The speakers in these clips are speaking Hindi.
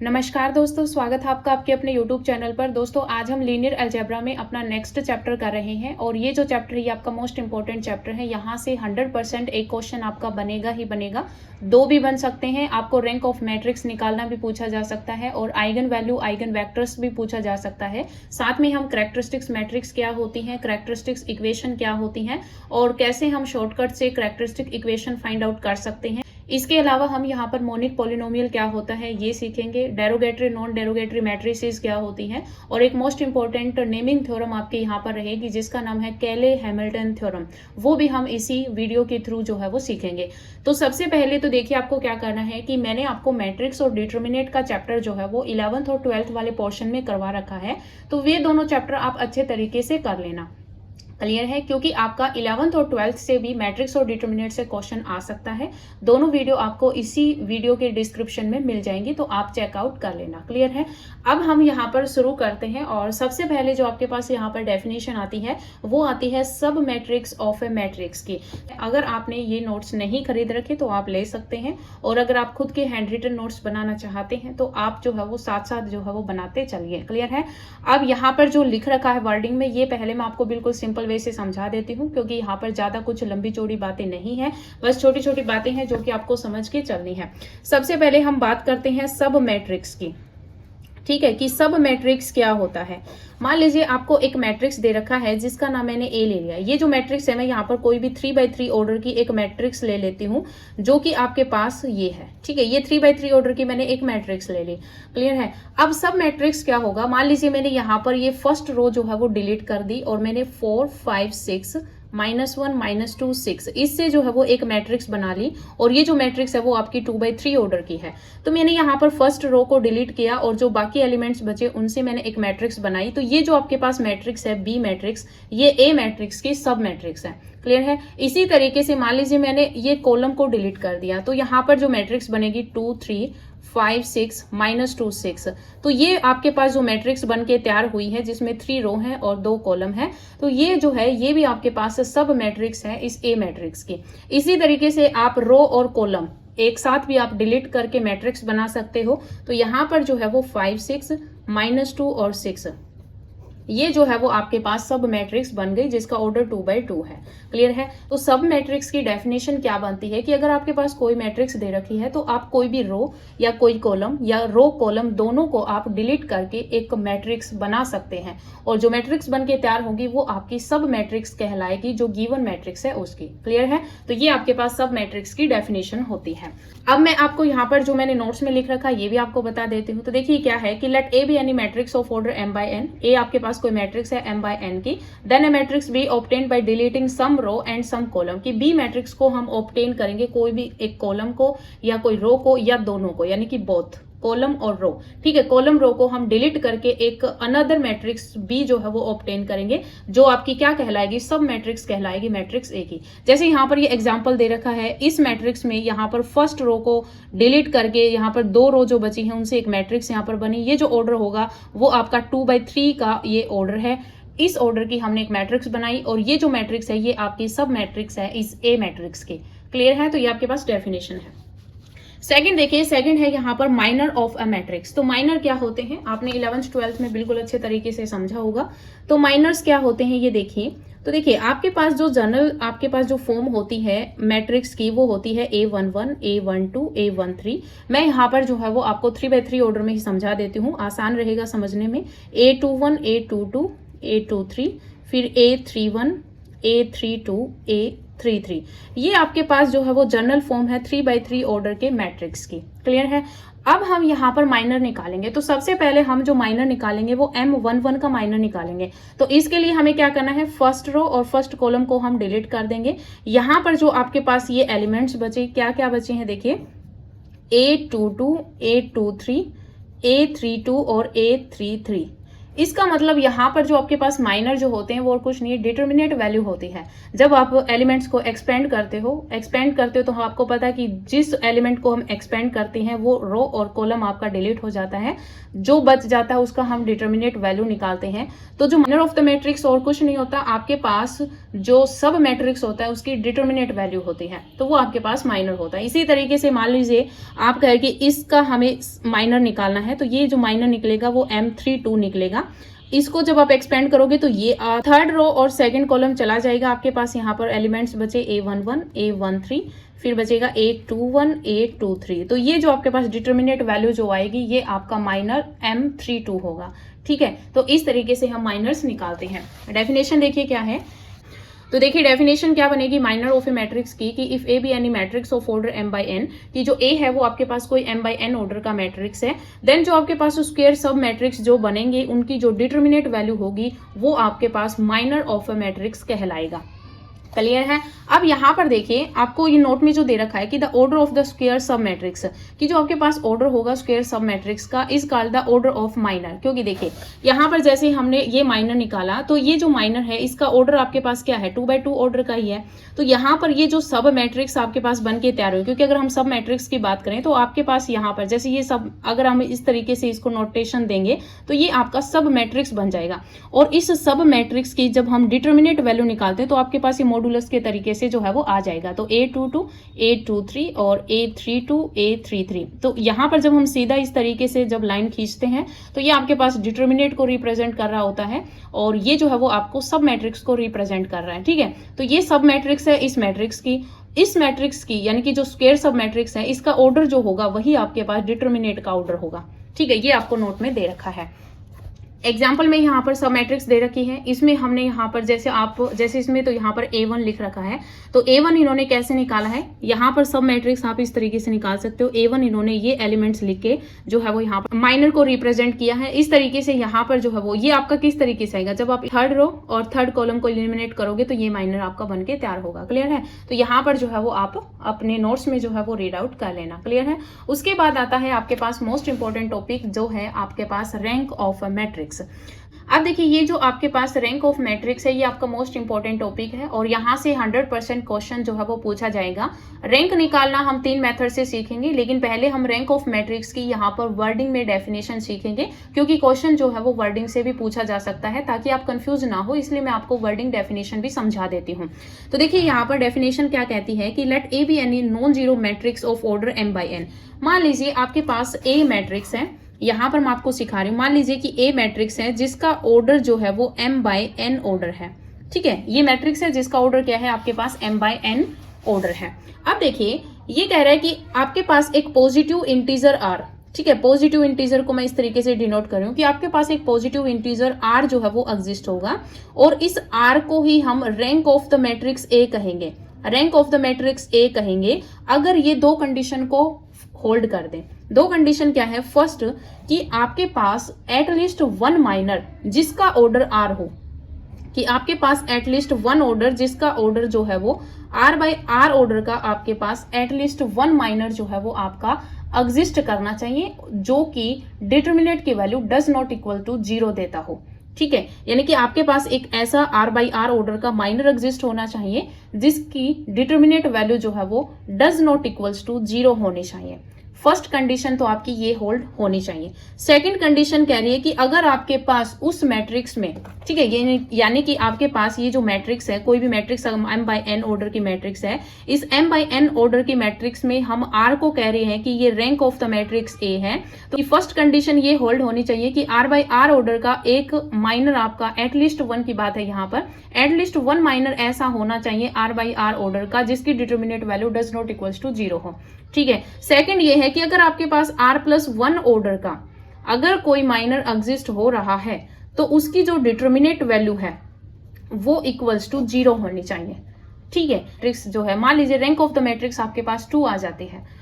नमस्कार दोस्तों, स्वागत है आपका आपके अपने YouTube चैनल पर। दोस्तों आज हम लीनियर अलजेब्रा में अपना नेक्स्ट चैप्टर कर रहे हैं और ये जो चैप्टर है ये आपका मोस्ट इंपॉर्टेंट चैप्टर है। यहाँ से 100% एक क्वेश्चन आपका बनेगा ही बनेगा, दो भी बन सकते हैं। आपको रैंक ऑफ मैट्रिक्स निकालना भी पूछा जा सकता है और आइगन वैल्यू आइगन वेक्टर्स भी पूछा जा सकता है। साथ में हम करैक्टरिस्टिक्स मैट्रिक्स क्या होती हैं, करैक्टरिस्टिक्स इक्वेशन क्या होती हैं और कैसे हम शॉर्टकट से करैक्टरिस्टिक इक्वेशन फाइंड आउट कर सकते हैं। इसके अलावा हम यहाँ पर मोनिक पॉलिनोमियल क्या होता है ये सीखेंगे, डेरोगेटरी नॉन डेरोगेटरी मैट्रिसेस क्या होती हैं और एक मोस्ट इंपॉर्टेंट नेमिंग थ्योरम आपके यहाँ पर रहेगी जिसका नाम है केले हैमिल्टन थ्योरम, वो भी हम इसी वीडियो के थ्रू जो है वो सीखेंगे। तो सबसे पहले तो देखिए आपको क्या करना है कि मैंने आपको मैट्रिक्स और डिटर्मिनेट का चैप्टर जो है वो 11th और 12th वाले पोर्शन में करवा रखा है, तो वे दोनों चैप्टर आप अच्छे तरीके से कर लेना। क्लियर है, क्योंकि आपका 11th और 12th से भी मैट्रिक्स और डिटर्मिनेट से क्वेश्चन आ सकता है। दोनों वीडियो आपको इसी वीडियो के डिस्क्रिप्शन में मिल जाएंगी, तो आप चेकआउट कर लेना। क्लियर है। अब हम यहाँ पर शुरू करते हैं और सबसे पहले जो आपके पास यहाँ पर डेफिनेशन आती है वो आती है सब मैट्रिक्स ऑफ ए मैट्रिक्स की। अगर आपने ये नोट्स नहीं खरीद रखे तो आप ले सकते हैं और अगर आप खुद के हैंड रिटन नोट्स बनाना चाहते हैं तो आप जो है वो साथ साथ जो है वो बनाते चलिए। क्लियर है। अब यहाँ पर जो लिख रखा है वर्डिंग में, ये पहले मैं आपको बिल्कुल सिंपल वे से समझा देती हूँ, क्योंकि यहाँ पर ज्यादा कुछ लंबी चौड़ी बातें नहीं है, बस छोटी छोटी बातें हैं जो कि आपको समझ के चलनी है। सबसे पहले हम बात करते हैं सब मैट्रिक्स की। ठीक है, कि सब मैट्रिक्स क्या होता है। मान लीजिए आपको एक मैट्रिक्स दे रखा है जिसका नाम मैंने ए ले लिया। ये जो मैट्रिक्स है, मैं यहाँ पर कोई भी 3x3 ऑर्डर की एक मैट्रिक्स ले लेती हूँ जो कि आपके पास ये है। ठीक है, ये 3x3 ऑर्डर की मैंने एक मैट्रिक्स ले ली। क्लियर है। अब सब मैट्रिक्स क्या होगा, मान लीजिए मैंने यहाँ पर ये फर्स्ट रो जो है वो डिलीट कर दी और मैंने 4 5 6 -1 -2 6 इससे जो है वो एक मैट्रिक्स बना ली और ये जो मैट्रिक्स है वो आपकी 2x3 ऑर्डर की है। तो मैंने यहाँ पर फर्स्ट रो को डिलीट किया और जो बाकी एलिमेंट्स बचे उनसे मैंने एक मैट्रिक्स बनाई। तो ये जो आपके पास मैट्रिक्स है बी मैट्रिक्स, ये ए मैट्रिक्स की सब मैट्रिक्स है। क्लियर है। इसी तरीके से मान लीजिए मैंने ये कॉलम को डिलीट कर दिया, तो यहाँ पर जो मैट्रिक्स बनेगी 2 3 5 6 -2 6, तो ये आपके पास जो मैट्रिक्स बन के तैयार हुई है जिसमें 3 रो है और 2 कॉलम है, तो ये जो है ये भी आपके पास सब मैट्रिक्स है इस ए मैट्रिक्स की। इसी तरीके से आप रो और कॉलम एक साथ भी आप डिलीट करके मैट्रिक्स बना सकते हो। तो यहाँ पर जो है वो 5 6 -2 और 6, ये जो है वो आपके पास सब मैट्रिक्स बन गई जिसका ऑर्डर 2x2 है। क्लियर है। तो सब मैट्रिक्स की डेफिनेशन क्या बनती है कि अगर आपके पास कोई मैट्रिक्स दे रखी है तो आप कोई भी रो या कोई कॉलम या रो कॉलम दोनों को आप डिलीट करके एक मैट्रिक्स बना सकते हैं और जो मैट्रिक्स बन के तैयार होगी वो आपकी सब मैट्रिक्स कहलाएगी, जो गिवन मैट्रिक्स है उसकी। क्लियर है। तो ये आपके पास सब मैट्रिक्स की डेफिनेशन होती है। अब मैं आपको यहाँ पर जो मैंने नोट्स में लिख रखा है ये भी आपको बता देती हूँ। तो देखिए क्या है कि let A be any matrix of order m/n। A आपके पास कोई मैट्रिक्स है m/n की, then a matrix B obtained by deleting some row and some column. कि बी मैट्रिक्स को हम ऑब्टेन करेंगे कोई भी एक कॉलम को या कोई रो को या दोनों को, यानी कि बोथ कॉलम और रो। ठीक है, कॉलम रो को हम डिलीट करके एक अनदर मैट्रिक्स बी जो है वो ऑब्टेन करेंगे, जो आपकी क्या कहलाएगी, सब मैट्रिक्स कहलाएगी, मैट्रिक्स ए की। जैसे यहाँ पर ये एग्जांपल दे रखा है, इस मैट्रिक्स में यहाँ पर फर्स्ट रो को डिलीट करके यहाँ पर 2 रो जो बची हैं उनसे एक मैट्रिक्स यहाँ पर बनी। ये जो ऑर्डर होगा वो आपका 2x3 का ये ऑर्डर है। इस ऑर्डर की हमने एक मैट्रिक्स बनाई और ये जो मैट्रिक्स है ये आपकी सब मैट्रिक्स है इस ए मैट्रिक्स की। क्लियर है। तो ये आपके पास डेफिनेशन है। सेकंड देखिए, सेकंड है यहाँ पर माइनर ऑफ अ मैट्रिक्स। तो माइनर क्या होते हैं, आपने 11th 12th में बिल्कुल अच्छे तरीके से समझा होगा। तो माइनर्स क्या होते हैं ये देखिए। तो देखिए आपके पास जो जनरल आपके पास जो फॉर्म होती है मैट्रिक्स की वो होती है A11 A12 A13। मैं यहाँ पर जो है वो आपको 3x3 ऑर्डर में ही समझा देती हूँ, आसान रहेगा समझने में। A21 A22 A23, फिर A31 A32 A33, ये आपके पास जो है वो जनरल फॉर्म है 3x3 ऑर्डर के मैट्रिक्स की। क्लियर है। अब हम यहाँ पर माइनर निकालेंगे, तो सबसे पहले हम जो माइनर निकालेंगे वो M11 का माइनर निकालेंगे। तो इसके लिए हमें क्या करना है, फर्स्ट रो और फर्स्ट कॉलम को हम डिलीट कर देंगे। यहाँ पर जो आपके पास ये एलिमेंट्स बचे, क्या क्या बचे हैं देखिए, A22 A23 A32 और A33, इसका मतलब यहाँ पर जो आपके पास माइनर जो होते हैं वो और कुछ नहीं, डिटर्मिनेट वैल्यू होती है। जब आप एलिमेंट्स को एक्सपेंड करते हो तो आपको पता है कि जिस एलिमेंट को हम एक्सपेंड करते हैं वो रो और कॉलम आपका डिलीट हो जाता है, जो बच जाता है उसका हम डिटर्मिनेट वैल्यू निकालते हैं। तो जो माइनर ऑफ द मैट्रिक्स और कुछ नहीं होता, आपके पास जो सब मैट्रिक्स होता है उसकी डिटर्मिनेट वैल्यू होती है, तो वो आपके पास माइनर होता है। इसी तरीके से मान लीजिए आप कहे कि इसका हमें माइनर निकालना है, तो ये जो माइनर निकलेगा वो M32 निकलेगा। इसको जब आप एक्सपेंड करोगे तो ये थर्ड रो और सेकंड कॉलम चला जाएगा, आपके पास यहाँ पर एलिमेंट्स बचे A11 A13, फिर बचेगा A21 A23। तो ये जो आपके पास डिटर्मिनेट वैल्यू जो आएगी ये आपका माइनर M32 होगा। ठीक है, तो इस तरीके से हम माइनर्स निकालते हैं। डेफिनेशन देखिए क्या है, तो देखिए डेफिनेशन क्या बनेगी माइनर ऑफ ए मैट्रिक्स की, कि if A be any matrix of order m by n, कि जो a है वो आपके पास कोई m बाई n ऑर्डर का मैट्रिक्स है, देन जो आपके पास स्क्वायर सब मैट्रिक्स जो बनेंगे उनकी जो डिटर्मिनेट वैल्यू होगी वो आपके पास माइनर ऑफ ए मैट्रिक्स कहलाएगा। क्लियर है। अब यहाँ पर देखिए आपको ये नोट में जो दे रखा है कि the order of the square सब मैट्रिक्स, कि जो आपके पास ऑर्डर होगा स्क्वायर सब मैट्रिक्स का is called the order of minor. क्योंकि देखिए यहाँ पर जैसे हमने ये माइनर निकाला तो ये जो माइनर है इसका ऑर्डर आपके पास क्या है, 2/2 ऑर्डर का ही है। तो यहाँ पर ये जो सब मैट्रिक्स आपके पास बन के तैयार हुई, क्योंकि अगर हम सब मैट्रिक्स की बात करें तो आपके पास यहाँ पर जैसे ये सब, अगर हम इस तरीके से इसको नोटेशन देंगे तो ये आपका सब मैट्रिक्स बन जाएगा। और इस सब मैट्रिक्स की जब हम डिटर्मिनेट वैल्यू निकालते हैं तो आपके पास ये मॉडुलस के तरीके से जो है वो आ जाएगा। तो A22 A23 और A32 A33। तो यहाँ पर जब हम सीधा इस तरीके से जब लाइन खींचते हैं तो ये आपके पास डिटर्मिनेट को रिप्रेजेंट कर रहा होता है और ये जो है वो आपको सब मैट्रिक्स को रिप्रेजेंट कर रहा है। ठीक है, तो ये सब मैट्रिक्स है इस मैट्रिक्स की यानी कि जो स्क्वायर सब मैट्रिक्स है इसका ऑर्डर जो होगा वही आपके पास डिटर्मिनेट का ऑर्डर होगा। ठीक है, ये आपको नोट में दे रखा है। एग्जाम्पल में यहाँ पर सब मैट्रिक्स दे रखी है, इसमें हमने यहाँ पर जैसे इसमें तो यहाँ पर A1 लिख रखा है, तो A1 इन्होंने कैसे निकाला है, यहाँ पर सब मैट्रिक्स आप इस तरीके से निकाल सकते हो। A1 इन्होंने ये एलिमेंट्स लिख के जो है वो यहाँ पर माइनर को रिप्रेजेंट किया है। इस तरीके से यहाँ पर जो है वो ये आपका किस तरीके से आएगा, जब आप थर्ड रो और थर्ड कॉलम को एलिमिनेट करोगे तो ये माइनर आपका बन के तैयार होगा। क्लियर है, तो यहाँ पर जो है वो आप अपने नोट्स में जो है वो रीड आउट कर लेना। क्लियर है। उसके बाद आता है आपके पास मोस्ट इंपॉर्टेंट टॉपिक जो है आपके पास रैंक ऑफ मैट्रिक्स। अब देखिए ये जो आपके पास रैंक ऑफ मैट्रिक्स है ये आपका मोस्ट इंपॉर्टेंट टॉपिक है और यहाँ से 100% क्वेश्चन जो है वो पूछा जाएगा। रैंक निकालना हम 3 मेथड से सीखेंगे, लेकिन पहले हम रैंक ऑफ मैट्रिक्स की यहाँ पर वर्डिंग में डेफिनेशन सीखेंगे, क्योंकि क्वेश्चन जो है वो वर्डिंग से भी पूछा जा सकता है। ताकि आप कंफ्यूज ना हो इसलिए मैं आपको वर्डिंग डेफिनेशन भी समझा देती हूँ। तो देखिए यहाँ पर डेफिनेशन क्या कहती है कि let A be any non zero matrix of order m by n। मान लीजिए आपके पास ए मैट्रिक्स है, यहाँ पर मैं आपको सिखा रही हूँ। मान लीजिए कि ए मैट्रिक्स है जिसका ऑर्डर जो है वो m बाई n ऑर्डर है। ठीक है, ये मैट्रिक्स है जिसका ऑर्डर क्या है आपके पास m बाई n ऑर्डर है। अब देखिए ये कह रहा है कि आपके पास एक पॉजिटिव इंटीजर r, ठीक है, पॉजिटिव इंटीजर को मैं इस तरीके से डिनोट कर रही हूँ कि आपके पास एक पॉजिटिव इंटीजर r जो है वो एग्जिस्ट होगा और इस r को ही हम rank of the matrix a कहेंगे। Rank of the matrix a कहेंगे अगर ये दो कंडीशन को होल्ड कर दें। दो कंडीशन क्या है, फर्स्ट कि आपके पास एटलीस्ट वन माइनर जिसका ऑर्डर r हो, कि आपके पास एटलीस्ट वन ऑर्डर जिसका ऑर्डर जो है वो r बाई r ऑर्डर का आपके पास एटलीस्ट वन माइनर जो है वो आपका एग्जिस्ट करना चाहिए, जो कि डिटर्मिनेट की value does not equal to 0 देता हो। ठीक है, यानी कि आपके पास एक ऐसा r बाई r ऑर्डर का माइनर एग्जिस्ट होना चाहिए जिसकी डिटर्मिनेट वैल्यू जो है वो डज नॉट इक्वल्स टू 0 होनी चाहिए। फर्स्ट कंडीशन तो आपकी ये होल्ड होनी चाहिए। सेकंड कंडीशन कह रही है कि अगर आपके पास उस मैट्रिक्स में, ठीक है, ये यानी कि आपके पास ये जो मैट्रिक्स है, कोई भी matrix m by n order की मैट्रिक्स है, इस m बाई n ऑर्डर की मैट्रिक्स में हम r को कह रहे हैं कि ये rank of the matrix a है, तो फर्स्ट कंडीशन ये होल्ड होनी चाहिए कि r बाई r ऑर्डर का एक माइनर आपका एटलीस्ट वन की बात है, यहाँ पर एटलीस्ट वन माइनर ऐसा होना चाहिए r बाई r ऑर्डर का जिसकी determinant value does not equals to 0 हो। ठीक है, सेकंड ये है कि अगर आपके पास r+1 ऑर्डर का अगर कोई माइनर एग्जिस्ट हो रहा है तो उसकी जो डिटर्मिनेट वैल्यू है वो इक्वल्स टू 0 होनी चाहिए। ठीक है, मैट्रिक्स जो है, मान लीजिए रैंक ऑफ द मैट्रिक्स आपके पास 2 आ जाती है।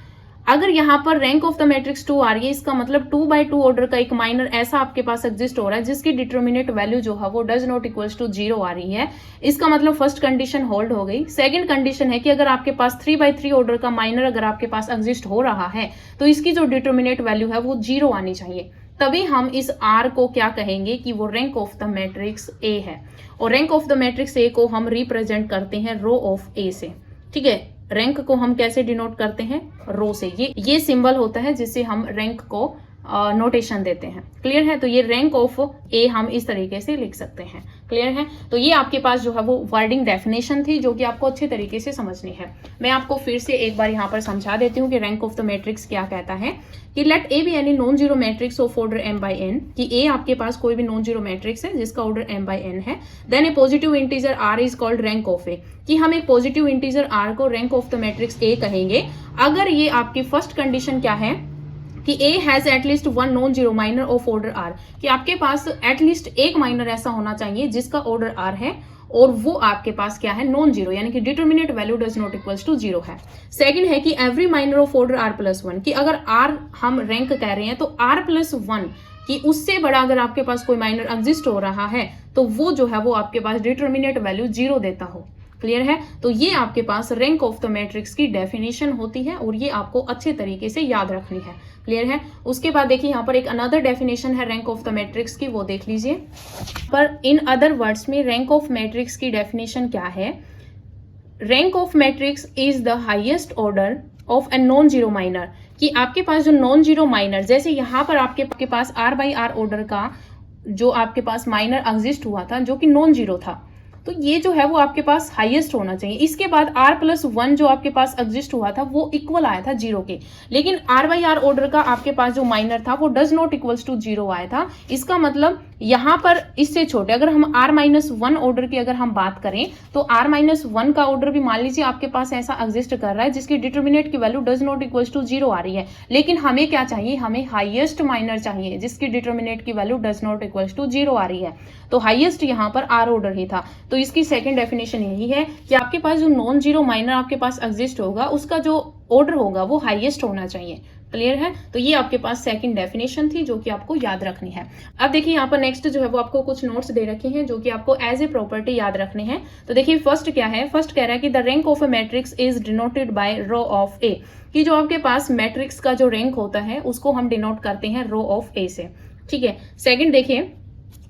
अगर यहाँ पर रैंक ऑफ द मैट्रिक्स 2 आ रही है, इसका मतलब 2/2 ऑर्डर का एक माइनर ऐसा आपके पास एग्जिस्ट हो रहा है जिसकी डिटर्मिनेट वैल्यू जो है वो डज नॉट इक्वल्स टू 0 आ रही है। इसका मतलब फर्स्ट कंडीशन होल्ड हो गई। सेकंड कंडीशन है कि अगर आपके पास 3/3 ऑर्डर का माइनर अगर आपके पास एग्जिस्ट हो रहा है तो इसकी जो डिटर्मिनेट वैल्यू है वो 0 आनी चाहिए। तभी हम इस R को क्या कहेंगे कि वो rank of the matrix A है। और rank of the matrix A को हम रिप्रेजेंट करते हैं रो ऑफ A से। ठीक है, रैंक को हम कैसे डिनोट करते हैं? रो से। ये सिंबल होता है जिससे हम रैंक को नोटेशन देते हैं। क्लियर है? तो ये रैंक ऑफ ए हम इस तरीके से लिख सकते हैं। क्लियर है? तो ये आपके पास जो है वो वर्डिंग डेफिनेशन थी जो कि आपको अच्छे तरीके से समझनी है। मैं आपको फिर से एक बार यहाँ पर समझा देती हूँ कि रैंक ऑफ द मैट्रिक्स क्या कहता है कि let A be any non zero matrix of order m by n, कि ए आपके पास कोई भी नॉन जीरो मैट्रिक्स है जिसका ऑर्डर m by n है, then A positive integer r is called rank of A, कि हम एक पॉजिटिव इंटीजर r को rank of the matrix a कहेंगे अगर ये आपकी फर्स्ट कंडीशन क्या है कि A has at least one non zero minor of order R, कि आपके पास एटलीस्ट एक माइनर ऐसा होना चाहिए जिसका ऑर्डर R है और वो आपके पास क्या है? नॉन जीरो, यानी कि determinant value does not equals to zero है। सेकंड है कि every minor of order R plus one, कि अगर R हम रैंक कह रहे हैं तो R प्लस वन कि उससे बड़ा अगर आपके पास कोई माइनर एग्जिस्ट हो रहा है तो वो जो है वो आपके पास डिटर्मिनेट वैल्यू जीरो देता हो। क्लियर है? तो ये आपके पास रैंक ऑफ द मैट्रिक्स की डेफिनेशन होती है और ये आपको अच्छे तरीके से याद रखनी है। क्लियर है? उसके बाद देखिए यहाँ पर एक अनदर डेफिनेशन है रैंक ऑफ द मैट्रिक्स की, वो देख लीजिए। पर इन अदर वर्ड्स में रैंक ऑफ मैट्रिक्स की डेफिनेशन क्या है? Rank of matrix is the highest order of a non zero minor, कि आपके पास जो नॉन जीरो माइनर, जैसे यहाँ पर आपके पास R by R ऑर्डर का जो आपके पास माइनर एग्जिस्ट हुआ था जो कि नॉन जीरो था, तो ये जो है वो आपके पास हाईएस्ट होना चाहिए। इसके बाद R प्लस वन जो आपके पास एग्जिस्ट हुआ था वो इक्वल आया था जीरो के, लेकिन R by R ऑर्डर का आपके पास जो माइनर था वो does not equals to zero आया था। इसका मतलब यहाँ पर इससे छोटे अगर हम R माइनस वन ऑर्डर की अगर हम बात करें तो R माइनस वन का ऑर्डर भी मान लीजिए आपके पास ऐसा एग्जिस्ट कर रहा है जिसकी डिटर्मिनेट की value does not equals to zero आ रही है, लेकिन हमें क्या चाहिए? हमें हाईएस्ट माइनर चाहिए जिसकी डिटर्मिनेट की value does not equals to zero आ रही है। तो हाईएस्ट यहाँ पर R ऑर्डर ही था। तो इसकी सेकंड डेफिनेशन यही है कि आपके पास जो नॉन जीरो माइनर आपके पास एग्जिस्ट होगा उसका जो ऑर्डर होगा वो हाईएस्ट होना चाहिए। क्लियर है? तो ये आपके पास सेकंड डेफिनेशन थी जो कि आपको याद रखनी है। अब देखिए यहाँ पर नेक्स्ट जो है वो आपको कुछ नोट्स दे रखे हैं जो कि आपको एज ए प्रॉपर्टी याद रखने हैं। तो देखिए फर्स्ट क्या है? फर्स्ट कह रहा है कि the rank of a matrix is denoted by rho of A, कि जो आपके पास मैट्रिक्स का जो रैंक होता है उसको हम डिनोट करते हैं रो ऑफ ए से। ठीक है। सेकंड देखिए,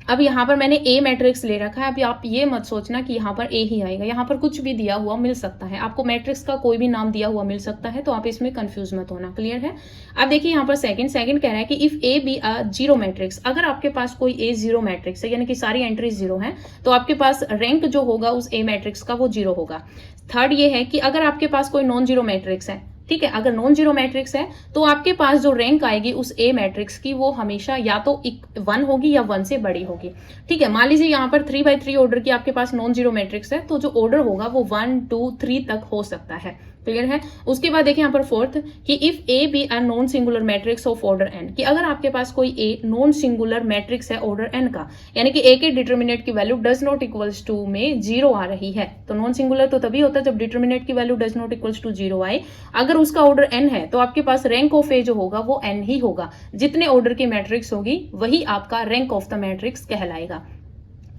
अब यहाँ पर मैंने ए मैट्रिक्स ले रखा है। अभी आप ये मत सोचना कि यहाँ पर ए ही आएगा, यहाँ पर कुछ भी दिया हुआ मिल सकता है आपको, मैट्रिक्स का कोई भी नाम दिया हुआ मिल सकता है, तो आप इसमें कंफ्यूज मत होना। क्लियर है? अब देखिए यहाँ पर सेकंड कह रहा है कि if A be a zero matrix, अगर आपके पास कोई ए जीरो मैट्रिक्स है यानी कि सारी एंट्री जीरो है तो आपके पास रैंक जो होगा उस ए मैट्रिक्स का वो जीरो होगा। थर्ड ये है कि अगर आपके पास कोई नॉन जीरो मैट्रिक्स है, ठीक है, अगर नॉन जीरो मैट्रिक्स है तो आपके पास जो रैंक आएगी उस ए मैट्रिक्स की वो हमेशा या तो वन होगी या वन से बड़ी होगी। ठीक है, मान लीजिए यहाँ पर 3/3 ऑर्डर की आपके पास नॉन जीरो मैट्रिक्स है तो जो ऑर्डर होगा वो 1 2 3 तक हो सकता है। क्लियर है? उसके बाद देखिए यहाँ पर फोर्थ कि if A B are non singular matrix of order n, कि अगर आपके पास कोई ए नॉन सिंगुलर मैट्रिक्स है ऑर्डर एन का, यानी कि ए के डिटर्मिनेट की value does not equals to में जीरो आ रही है, तो नॉन सिंगुलर तो तभी होता है जब डिटर्मिनेट की value does not equals to zero आए। अगर उसका ऑर्डर एन है तो आपके पास रैंक ऑफ ए जो होगा वो एन ही होगा, जितने ऑर्डर की मैट्रिक्स होगी वही आपका रैंक ऑफ द मैट्रिक्स कहलाएगा।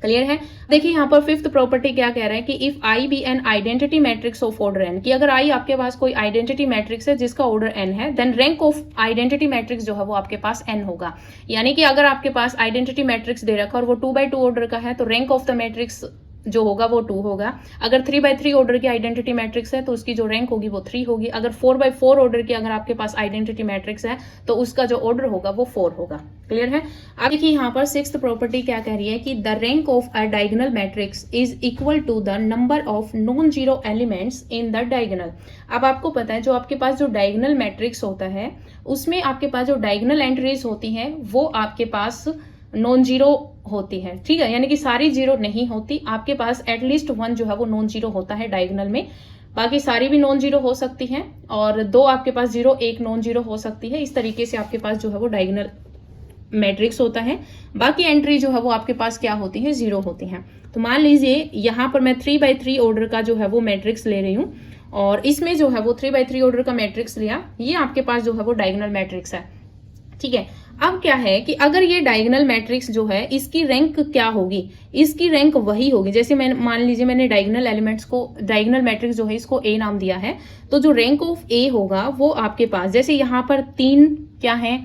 क्लियर है? देखिए यहाँ पर फिफ्थ प्रॉपर्टी क्या कह रहा है कि if I be an identity matrix of order n, कि अगर आई आपके पास कोई आइडेंटिटी मैट्रिक्स है जिसका ऑर्डर एन है, then rank of identity matrix जो है वो आपके पास एन होगा। यानी कि अगर आपके पास आइडेंटिटी मैट्रिक्स दे रखा और वो 2/2 ऑर्डर का है तो रैंक ऑफ द मैट्रिक्स जो होगा वो 2 होगा। अगर 3/3 ऑर्डर की आइडेंटिटी मैट्रिक्स है तो उसकी जो रैंक होगी वो 3 होगी। अगर 4/4 ऑर्डर की अगर आपके पास आइडेंटिटी मैट्रिक्स है तो उसका जो ऑर्डर होगा वो 4 होगा। क्लियर है? अब देखिए यहाँ पर सिक्स्थ प्रॉपर्टी क्या कह रही है कि the rank of a diagonal matrix is equal to the number of non zero elements in the diagonal. अब आपको पता है जो आपके पास जो डायगोनल मैट्रिक्स होता है उसमें आपके पास जो डायगोनल एंट्रीज होती हैं वो आपके पास नॉन जीरो होती है। ठीक है, यानी कि सारी जीरो नहीं होती, आपके पास एटलीस्ट वन जो है वो नॉन जीरो होता है डायगोनल में, बाकी सारी भी नॉन जीरो हो सकती हैं और 2 आपके पास जीरो, 1 नॉन जीरो हो सकती है। इस तरीके से आपके पास जो है वो डायगोनल मैट्रिक्स होता है। बाकी एंट्री जो है वो आपके पास क्या होती है? जीरो होती हैं। तो मान लीजिए यहाँ पर मैं 3/3 ऑर्डर का जो है वो मैट्रिक्स ले रही हूँ और इसमें जो है वो 3/3 ऑर्डर का मैट्रिक्स लिया, ये आपके पास जो है वो डायगोनल मैट्रिक्स है। ठीक है, अब क्या है कि अगर ये डायगोनल मैट्रिक्स जो है इसकी रैंक क्या होगी? इसकी रैंक वही होगी, जैसे मैं मान लीजिए मैंने डायगोनल एलिमेंट्स को, डायगोनल मैट्रिक्स जो है इसको ए नाम दिया है, तो जो रैंक ऑफ ए होगा वो आपके पास, जैसे यहाँ पर 3 क्या है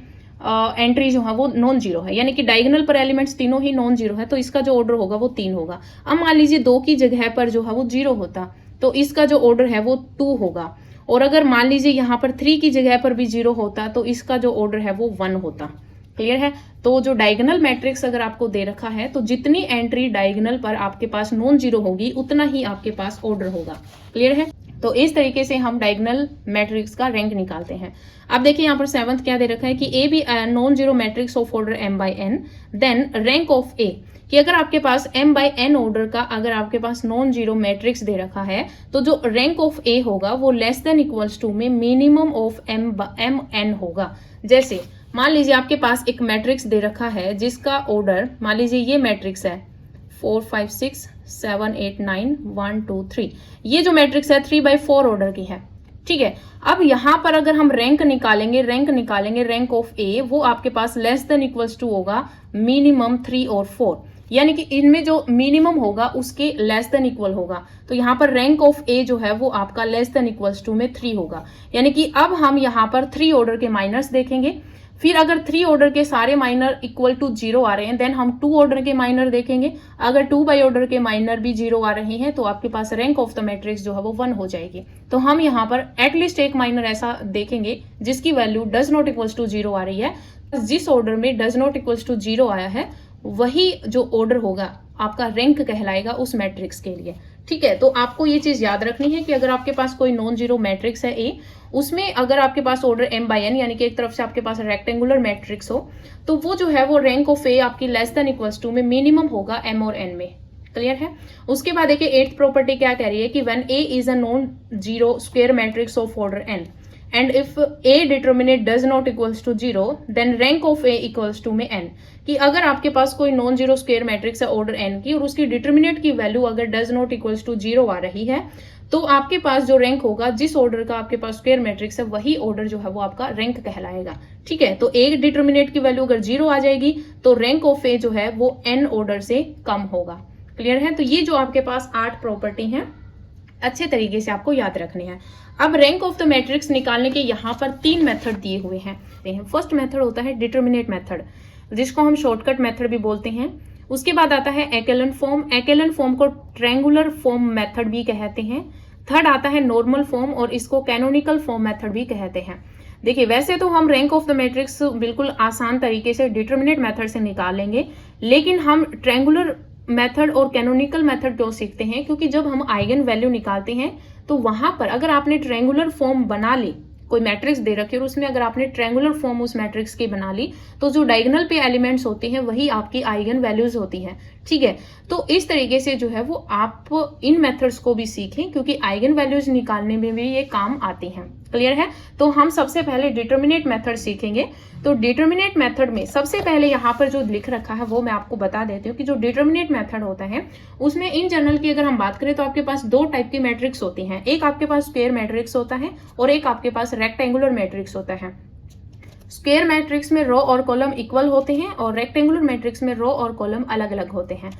एंट्री जो है वो नॉन जीरो है, यानी कि डायगोनल पर एलिमेंट्स तीनों ही नॉन जीरो है, तो इसका जो ऑर्डर होगा वो 3 होगा। अब मान लीजिए 2 की जगह पर जो है वो 0 होता, तो इसका जो ऑर्डर है वो 2 होगा। और अगर मान लीजिए यहाँ पर 3 की जगह पर भी 0 होता, तो इसका जो ऑर्डर है वो 1 होता। क्लियर है? तो जो डायगोनल मैट्रिक्स अगर आपको दे रखा है, तो जितनी एंट्री डायगोनल पर आपके पास नॉन जीरो होगी, उतना ही आपके पास ऑर्डर होगा। क्लियर है? तो इस तरीके से हम डायगोनल मैट्रिक्स का रैंक निकालते हैं। अब देखिए यहाँ पर 7th क्या दे रखा है कि A be non zero matrix of order m by n, then rank of A, कि अगर आपके पास m by n ऑर्डर का अगर आपके पास नॉन जीरो मैट्रिक्स दे रखा है, तो जो रैंक ऑफ ए होगा वो लेस देन इक्वल्स टू में मिनिमम ऑफ m n होगा। जैसे मान लीजिए आपके पास एक मैट्रिक्स दे रखा है जिसका ऑर्डर, मान लीजिए ये मैट्रिक्स है 4 5 6 7 8 9 1 2 3, ये जो मैट्रिक्स है 3/4 ऑर्डर की है। ठीक है, अब यहां पर अगर हम रैंक निकालेंगे रैंक ऑफ ए, वो आपके पास लेस देन इक्वल्स टू होगा मिनिमम 3 और 4, यानी कि इनमें जो मिनिमम होगा उसके लेस देन इक्वल होगा। तो यहाँ पर रैंक ऑफ ए जो है वो आपका लेस देन इक्वल्स टू में 3 होगा, यानी कि अब हम यहाँ पर 3 ऑर्डर के माइनर्स देखेंगे। फिर अगर 3 ऑर्डर के सारे माइनर इक्वल टू 0 आ रहे हैं, देन हम 2 ऑर्डर के माइनर देखेंगे। अगर 2 बाई ऑर्डर के माइनर भी 0 आ रहे हैं, तो आपके पास रैंक ऑफ द मैट्रिक्स जो है वो 1 हो जाएगी। तो हम यहाँ पर एटलीस्ट एक माइनर ऐसा देखेंगे जिसकी value does not equals to 0 आ रही है। जिस ऑर्डर में डज नॉट इक्वल्स टू 0 आया है, वही जो ऑर्डर होगा आपका रैंक कहलाएगा उस मैट्रिक्स के लिए। ठीक है, तो आपको ये चीज याद रखनी है कि अगर आपके पास कोई नॉन जीरो मैट्रिक्स है ए, उसमें अगर आपके पास ऑर्डर m by n, यानी कि एक तरफ से आपके पास रेक्टेंगुलर मैट्रिक्स हो, तो वो जो है वो रैंक ऑफ ए आपकी लेस देन इक्वल्स टू में मिनिमम होगा m और n में। क्लियर है? उसके बाद देखिए 8th प्रॉपर्टी क्या कह रही है कि when a is a non zero square matrix of order n and if a determinate does not equals to 0, then rank of a equals to में n, कि अगर आपके पास कोई नॉन जीरो स्क्वायर मैट्रिक्स है ऑर्डर n की और उसकी डिटर्मिनेट की वैल्यू अगर डज नॉट इक्वल्स टू 0 आ रही है, तो आपके पास जो रैंक होगा, जिस ऑर्डर का आपके पास स्क्वायर मैट्रिक्स है, वही ऑर्डर जो है वो आपका रैंक कहलाएगा। ठीक है, तो a डिटर्मिनेट की वैल्यू अगर 0 आ जाएगी, तो रैंक ऑफ a जो है वो n ऑर्डर से कम होगा। क्लियर है? तो ये जो आपके पास 8 प्रॉपर्टी हैं, अच्छे तरीके से आपको याद रखने हैं। अब रैंक ऑफ द मैट्रिक्स निकालने के यहाँ पर 3 मेथड दिए हुए हैं। फर्स्ट मेथड होता है डिटर्मिनेट मेथड, जिसको हम शॉर्टकट मेथड भी बोलते हैं। उसके बाद आता है एक्लेन फॉर्म, एक्लेन फॉर्म को ट्रायंगुलर फॉर्म मेथड भी कहते हैं। थर्ड आता है नॉर्मल फॉर्म, और इसको कैनोनिकल फॉर्म मेथड भी कहते हैं। देखिए, वैसे तो हम रैंक ऑफ द मैट्रिक्स बिल्कुल आसान तरीके से डिटर्मिनेट मेथड से निकाल लेंगे, लेकिन हम ट्रायंगुलर मेथड और कैनोनिकल मेथड क्यों सीखते हैं? क्योंकि जब हम आइगन वैल्यू निकालते हैं, तो वहां पर अगर आपने ट्रायंगुलर फॉर्म बना ली, कोई मैट्रिक्स दे रखी और उसमें अगर आपने ट्रायंगुलर फॉर्म उस मैट्रिक्स की बना ली, तो जो डायगोनल पे एलिमेंट्स होते हैं वही आपकी आइगन वैल्यूज होती हैं। ठीक है, तो इस तरीके से जो है वो आप इन मेथड्स को भी सीखें, क्योंकि आइगन वैल्यूज निकालने में भी ये काम आती हैं। क्लियर है? तो हम सबसे पहले डिटर्मिनेट मेथड सीखेंगे। तो डिटर्मिनेट मेथड में सबसे पहले यहाँ पर जो लिख रखा है वो मैं आपको बता देती हूँ कि जो डिटर्मिनेट मेथड होता है, उसमें इन जनरल की अगर हम बात करें तो आपके पास 2 टाइप की मैट्रिक्स होती हैं। एक आपके पास स्क्वायर मैट्रिक्स होता है और एक आपके पास रेक्टेंगुलर मैट्रिक्स होता है। स्क्वायर मैट्रिक्स में रो और कॉलम इक्वल होते हैं और रेक्टेंगुलर मैट्रिक्स में रो और कॉलम अलग अलग होते हैं।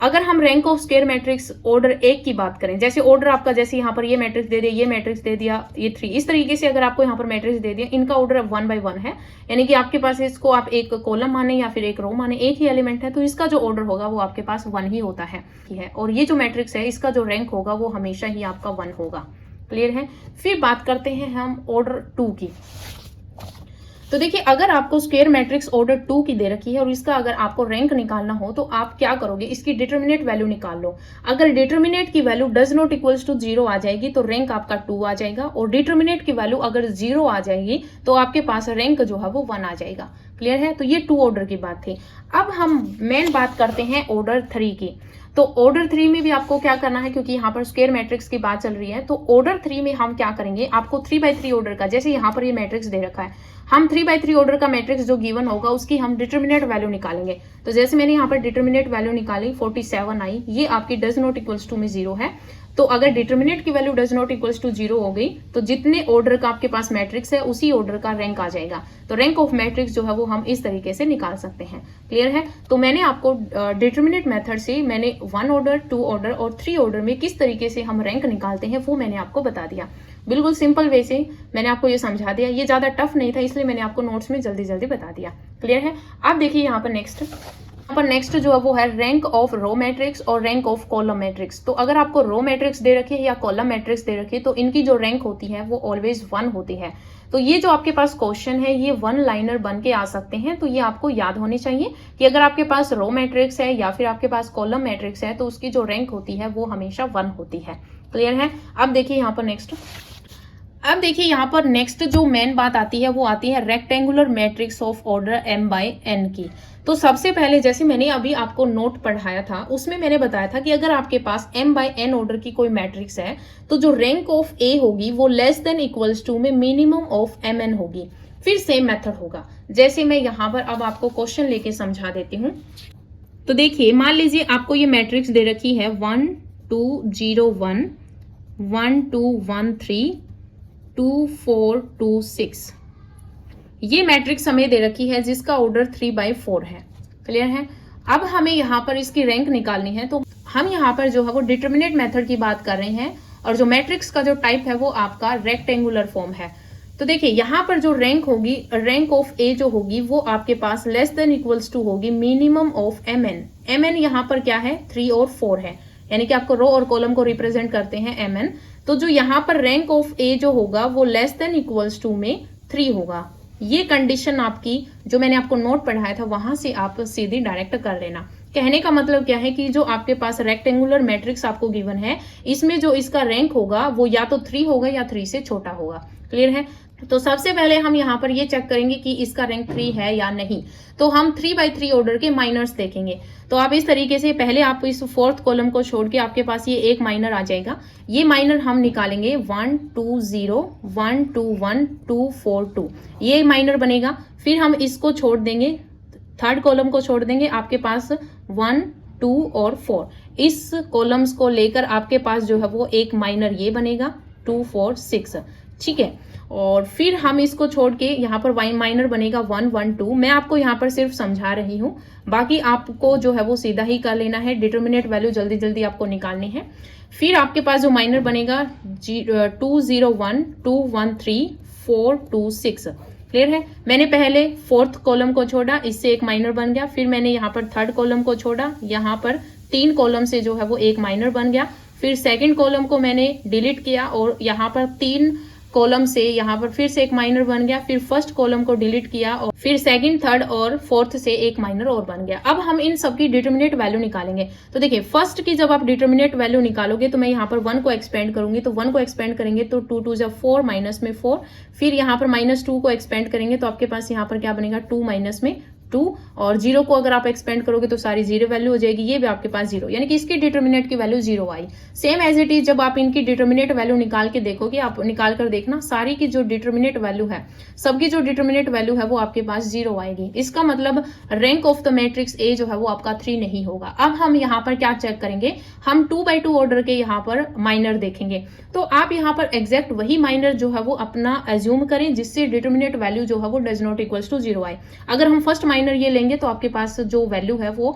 अगर हम rank of square matrix order 1 की बात करें, जैसे ऑर्डर आपका, जैसे यहाँ पर ये मैट्रिक्स दे दिया, ये मैट्रिक्स दे दिया, ये 3, इस तरीके से अगर आपको यहाँ पर मैट्रिक्स दे दिया, इनका ऑर्डर 1 by 1 है, यानी कि आपके पास इसको आप एक कॉलम माने या फिर एक रो माने, एक ही एलिमेंट है, तो इसका जो ऑर्डर होगा वो आपके पास 1 ही होता है। और ये जो मैट्रिक्स है, इसका जो रैंक होगा वो हमेशा ही आपका 1 होगा। क्लियर है? फिर बात करते हैं हम ऑर्डर 2 की। तो देखिए, अगर आपको स्क्वायर मैट्रिक्स ऑर्डर 2 की दे रखी है और इसका अगर आपको रैंक निकालना हो, तो आप क्या करोगे? इसकी डिटर्मिनेट वैल्यू निकाल लो। अगर डिटर्मिनेट की value does not equals to 0 आ जाएगी, तो रैंक आपका 2 आ जाएगा, और डिटर्मिनेट की वैल्यू अगर 0 आ जाएगी, तो आपके पास रैंक जो है वो 1 आ जाएगा। क्लियर है? तो ये 2 ऑर्डर की बात थी। अब हम मेन बात करते हैं ऑर्डर 3 की। तो ऑर्डर 3 में भी आपको क्या करना है, क्योंकि यहाँ पर स्क्वायर मैट्रिक्स की बात चल रही है, तो ऑर्डर 3 में हम क्या करेंगे, आपको 3/3 ऑर्डर का, जैसे यहाँ पर ये मैट्रिक्स दे रखा है, हम 3/3 ऑर्डर का मैट्रिक्स जो गिवन होगा उसकी हम डिटर्मिनेट वैल्यू निकालेंगे। तो जैसे मैंने यहाँ पर डिटर्मिनेट वैल्यू निकाली 47 आई, ये आपकी डज नॉट इक्वल्स टू में 0 है। तो अगर डिटर्मिनेट की value does not equals to 0 हो गई, तो जितने ऑर्डर का आपके पास मैट्रिक्स है उसी ऑर्डर का रैंक आ जाएगा। तो रैंक ऑफ मैट्रिक्स जो है वो हम इस तरीके से निकाल सकते हैं। क्लियर है? तो मैंने आपको डिटर्मिनेट मेथड से मैंने 1 ऑर्डर, 2 ऑर्डर और 3 ऑर्डर में किस तरीके से हम रैंक निकालते हैं वो मैंने आपको बता दिया। बिल्कुल सिंपल वे से मैंने आपको ये समझा दिया, ये ज़्यादा टफ नहीं था, इसलिए मैंने आपको नोट्स में जल्दी जल्दी बता दिया। क्लियर है? अब देखिए यहाँ पर नेक्स्ट जो है वो है रैंक ऑफ रो मैट्रिक्स और रैंक ऑफ कॉलम मैट्रिक्स। तो अगर आपको रो मैट्रिक्स दे रखी है या कॉलम मैट्रिक्स दे रखी है तो इनकी जो रैंक होती है वो ऑलवेज 1 होती है। तो ये जो आपके पास क्वेश्चन है ये 1 लाइनर बन के आ सकते हैं, तो ये आपको याद होने चाहिए कि अगर आपके पास रो मैट्रिक्स है या फिर आपके पास कॉलम मैट्रिक्स है तो उसकी जो रैंक होती है वो हमेशा 1 होती है। क्लियर है? अब देखिए यहाँ पर नेक्स्ट जो मेन बात आती है वो आती है rectangular matrix of order m by n की। तो सबसे पहले जैसे मैंने अभी आपको नोट पढ़ाया था उसमें मैंने बताया था कि अगर आपके पास m बाय n ऑर्डर की कोई मैट्रिक्स है तो जो रैंक ऑफ a होगी वो लेस देन इक्वल्स टू में मिनिमम ऑफ mn होगी। फिर सेम मेथड होगा, जैसे मैं यहाँ पर अब आपको क्वेश्चन लेके समझा देती हूँ। तो देखिए मान लीजिए आपको ये मैट्रिक्स दे रखी है 1 2 0 1 1 2 1 3 2 4 2 6। ये मैट्रिक्स हमें दे रखी है जिसका ऑर्डर 3/4 है। क्लियर है? अब हमें यहाँ पर इसकी रैंक निकालनी है, तो हम यहाँ पर जो है वो डिटर्मिनेट मेथड की बात कर रहे हैं और जो मैट्रिक्स का जो टाइप है वो आपका रेक्टेंगुलर फॉर्म है। तो देखिए यहाँ पर जो रैंक होगी, रैंक ऑफ ए जो होगी वो आपके पास लेस देन इक्वल्स टू होगी मिनिमम ऑफ mn यहाँ पर क्या है 3 और 4 है, यानी कि आपको रो और कॉलम को रिप्रेजेंट करते हैं mn। तो जो यहाँ पर रैंक ऑफ ए जो होगा वो लेस देन इक्वल्स टू में 3 होगा। ये कंडीशन आपकी जो मैंने आपको नोट पढ़ाया था वहां से आप सीधी डायरेक्ट कर लेना। कहने का मतलब क्या है कि जो आपके पास रेक्टेंगुलर मैट्रिक्स आपको गिवन है इसमें जो इसका रैंक होगा वो या तो 3 होगा या 3 से छोटा होगा। क्लियर है? तो सबसे पहले हम यहाँ पर ये चेक करेंगे कि इसका रैंक 3 है या नहीं। तो हम 3/3 ऑर्डर के माइनर्स देखेंगे। तो आप इस तरीके से पहले आप इस 4th कॉलम को छोड़ के आपके पास ये एक माइनर आ जाएगा। ये माइनर हम निकालेंगे 1 2 0 1 2 1 2 4 2, ये माइनर बनेगा। फिर हम इसको छोड़ देंगे, 3rd कॉलम को छोड़ देंगे, आपके पास 1 2 और 4, इस कॉलम्स को लेकर आपके पास जो है वो एक माइनर ये बनेगा 2 4 6। ठीक है? और फिर हम इसको छोड़ के यहाँ पर वाई माइनर बनेगा 1 1 2। मैं आपको यहाँ पर सिर्फ समझा रही हूँ, बाकी आपको जो है वो सीधा ही कर लेना है। डिटर्मिनेट वैल्यू जल्दी जल्दी आपको निकालनी है। फिर आपके पास जो माइनर बनेगा 2 0 1 2 1 3 4 2 6। क्लियर है? मैंने पहले 4th कॉलम को छोड़ा, इससे एक माइनर बन गया। फिर मैंने यहाँ पर 3rd कॉलम को छोड़ा, यहाँ पर 3 कॉलम से जो है वो एक माइनर बन गया। फिर 2nd कॉलम को मैंने डिलीट किया और यहाँ पर 3 कॉलम से यहाँ पर फिर से एक माइनर बन गया। फिर 1st कॉलम को डिलीट किया और फिर 2nd 3rd और 4th से एक माइनर और बन गया। अब हम इन सबकी डिटर्मिनेट वैल्यू निकालेंगे। तो देखिए फर्स्ट की जब आप डिटर्मिनेट वैल्यू निकालोगे तो मैं यहाँ पर 1 को एक्सपेंड करूंगी, तो 1 को एक्सपेंड करेंगे तो 2 2 4 माइनस में 4। फिर यहाँ पर -2 को एक्सपेंड करेंगे तो आपके पास यहाँ पर क्या बनेगा 2 माइनस में 2, और 0 को अगर आप एक्सपेंड करोगे तो सारी 0 वैल्यू हो जाएगी, ये भी आपके पास 0, यानी कि इसकी डिटर्मिनेट की वैल्यू 0 आई। सेम एज इट इज जब आप इनकी डिटर्मिनेट वैल्यू निकाल के देखोगे, आप निकाल कर देखना सारी की जो डिटर्मिनेट वैल्यू है, सबकी जो डिटर्मिनेट वैल्यू है वो आपके पास 0 आएगी। इसका मतलब rank of the matrix A जो है वो आपका 3 नहीं होगा। अब हम यहाँ पर क्या चेक करेंगे, हम 2/2 ऑर्डर के यहाँ पर माइनर देखेंगे। तो आप यहाँ पर एग्जैक्ट वही माइनर जो है वो अपना एज्यूम करें जिससे डिटर्मिनेट वैल्यू जो है वो डज नॉट इक्वल्स टू 0 आए। अगर हम फर्स्ट माइनर ये लेंगे तो आपके पास जो वैल्यू है वो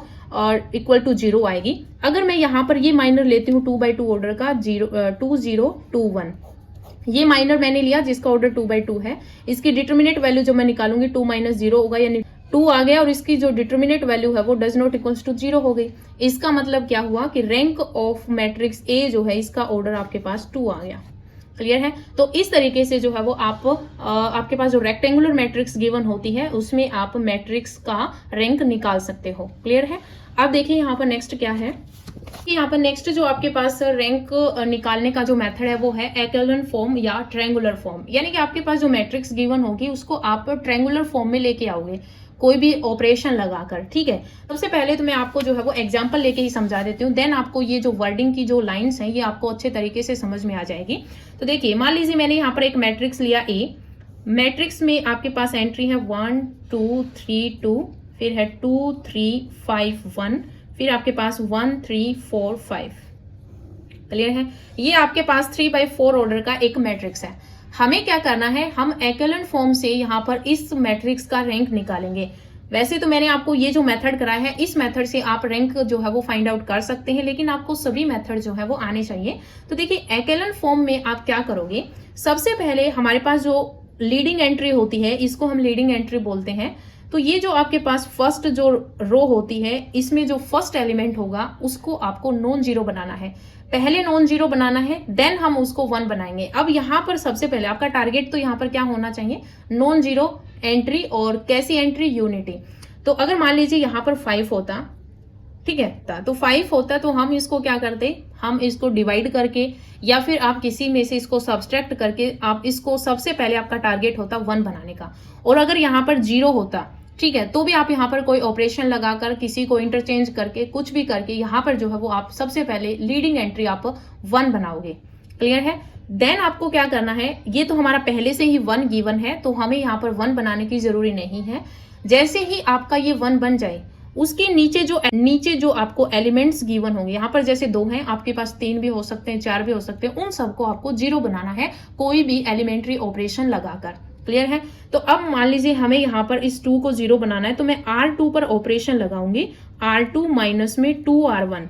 इक्वल टू 0 आएगी। अगर मैं यहाँ पर ये माइनर लेती हूँ 2/2 ऑर्डर का 2 0 2 1, ये माइनर मैंने लिया जिसका ऑर्डर 2/2 है, इसकी डिटर्मिनेट वैल्यू जो मैं निकालूंगी 2 - 0 होगा, यानी 2 आ गया और इसकी जो डिटर्मिनेट वैल्यू है वो डज नॉट इक्वल्स टू 0 हो गई। इसका मतलब क्या हुआ कि रैंक ऑफ मैट्रिक्स ए जो है इसका ऑर्डर आपके पास 2 आ गया। क्लियर है? तो इस तरीके से जो है वो आपके पास जो रेक्टेंगुलर मैट्रिक्स गिवन होती है उसमें आप मैट्रिक्स का रैंक निकाल सकते हो। क्लियर है? अब देखिए यहाँ पर नेक्स्ट क्या है, यहाँ पर नेक्स्ट जो आपके पास रैंक निकालने का जो मेथड है वो है एक्लोन फॉर्म या ट्रायंगुलर फॉर्म। यानी कि आपके पास जो मैट्रिक्स गिवन होगी उसको आप ट्रायंगुलर फॉर्म में लेके आओगे कोई भी ऑपरेशन लगाकर। ठीक है? सबसे पहले तो मैं आपको जो है वो एग्जांपल लेके ही समझा देती हूँ, देन आपको ये जो वर्डिंग की जो लाइंस हैं ये आपको अच्छे तरीके से समझ में आ जाएगी। तो देखिए मान लीजिए मैंने यहाँ पर एक मैट्रिक्स लिया ए, मैट्रिक्स में आपके पास एंट्री है 1 2 3 2, फिर है 2 3 5 1, फिर आपके पास 1 3 4 5। क्लियर है? ये आपके पास 3/4 ऑर्डर का एक मैट्रिक्स है। हमें क्या करना है, हम एक्लोन फॉर्म से यहाँ पर इस मैट्रिक्स का रैंक निकालेंगे। वैसे तो मैंने आपको ये जो मेथड कराया है, इस मेथड से आप रैंक जो है वो फाइंड आउट कर सकते हैं, लेकिन आपको सभी मेथड जो है वो आने चाहिए। तो देखिए एक्लेन फॉर्म में आप क्या करोगे, सबसे पहले हमारे पास जो लीडिंग एंट्री होती है, इसको हम लीडिंग एंट्री बोलते हैं। तो ये जो आपके पास फर्स्ट जो रो होती है, इसमें जो फर्स्ट एलिमेंट होगा उसको आपको नॉन जीरो बनाना है। पहले नॉन जीरो बनाना है, देन हम उसको 1 बनाएंगे। अब यहाँ पर सबसे पहले आपका टारगेट तो यहाँ पर क्या होना चाहिए, नॉन जीरो एंट्री। और कैसी एंट्री, यूनिटी। तो अगर मान लीजिए यहाँ पर 5 होता, ठीक है, तो 5 होता तो हम इसको क्या करते, हम इसको डिवाइड करके या फिर आप किसी में से इसको सब्सट्रैक्ट करके आप इसको, सबसे पहले आपका टारगेट होता 1 बनाने का। और अगर यहाँ पर 0 होता, ठीक है, तो भी आप यहाँ पर कोई ऑपरेशन लगाकर, किसी को इंटरचेंज करके, कुछ भी करके यहाँ पर जो है वो आप सबसे पहले लीडिंग एंट्री आप 1 बनाओगे। क्लियर है। देन आपको क्या करना है, ये तो हमारा पहले से ही 1 गिवन है, तो हमें यहाँ पर 1 बनाने की जरूरी नहीं है। जैसे ही आपका ये 1 बन जाए, उसके नीचे जो आपको एलिमेंट्स गिवन होंगे, यहाँ पर जैसे 2 हैं, आपके पास 3 भी हो सकते हैं, 4 भी हो सकते हैं, उन सबको आपको 0 बनाना है, कोई भी एलिमेंट्री ऑपरेशन लगाकर। क्लियर है। तो अब मान लीजिए हमें यहाँ पर इस 2 को 0 बनाना है, तो मैं R2 पर ऑपरेशन लगाऊंगी, R2 माइनस में 2R1।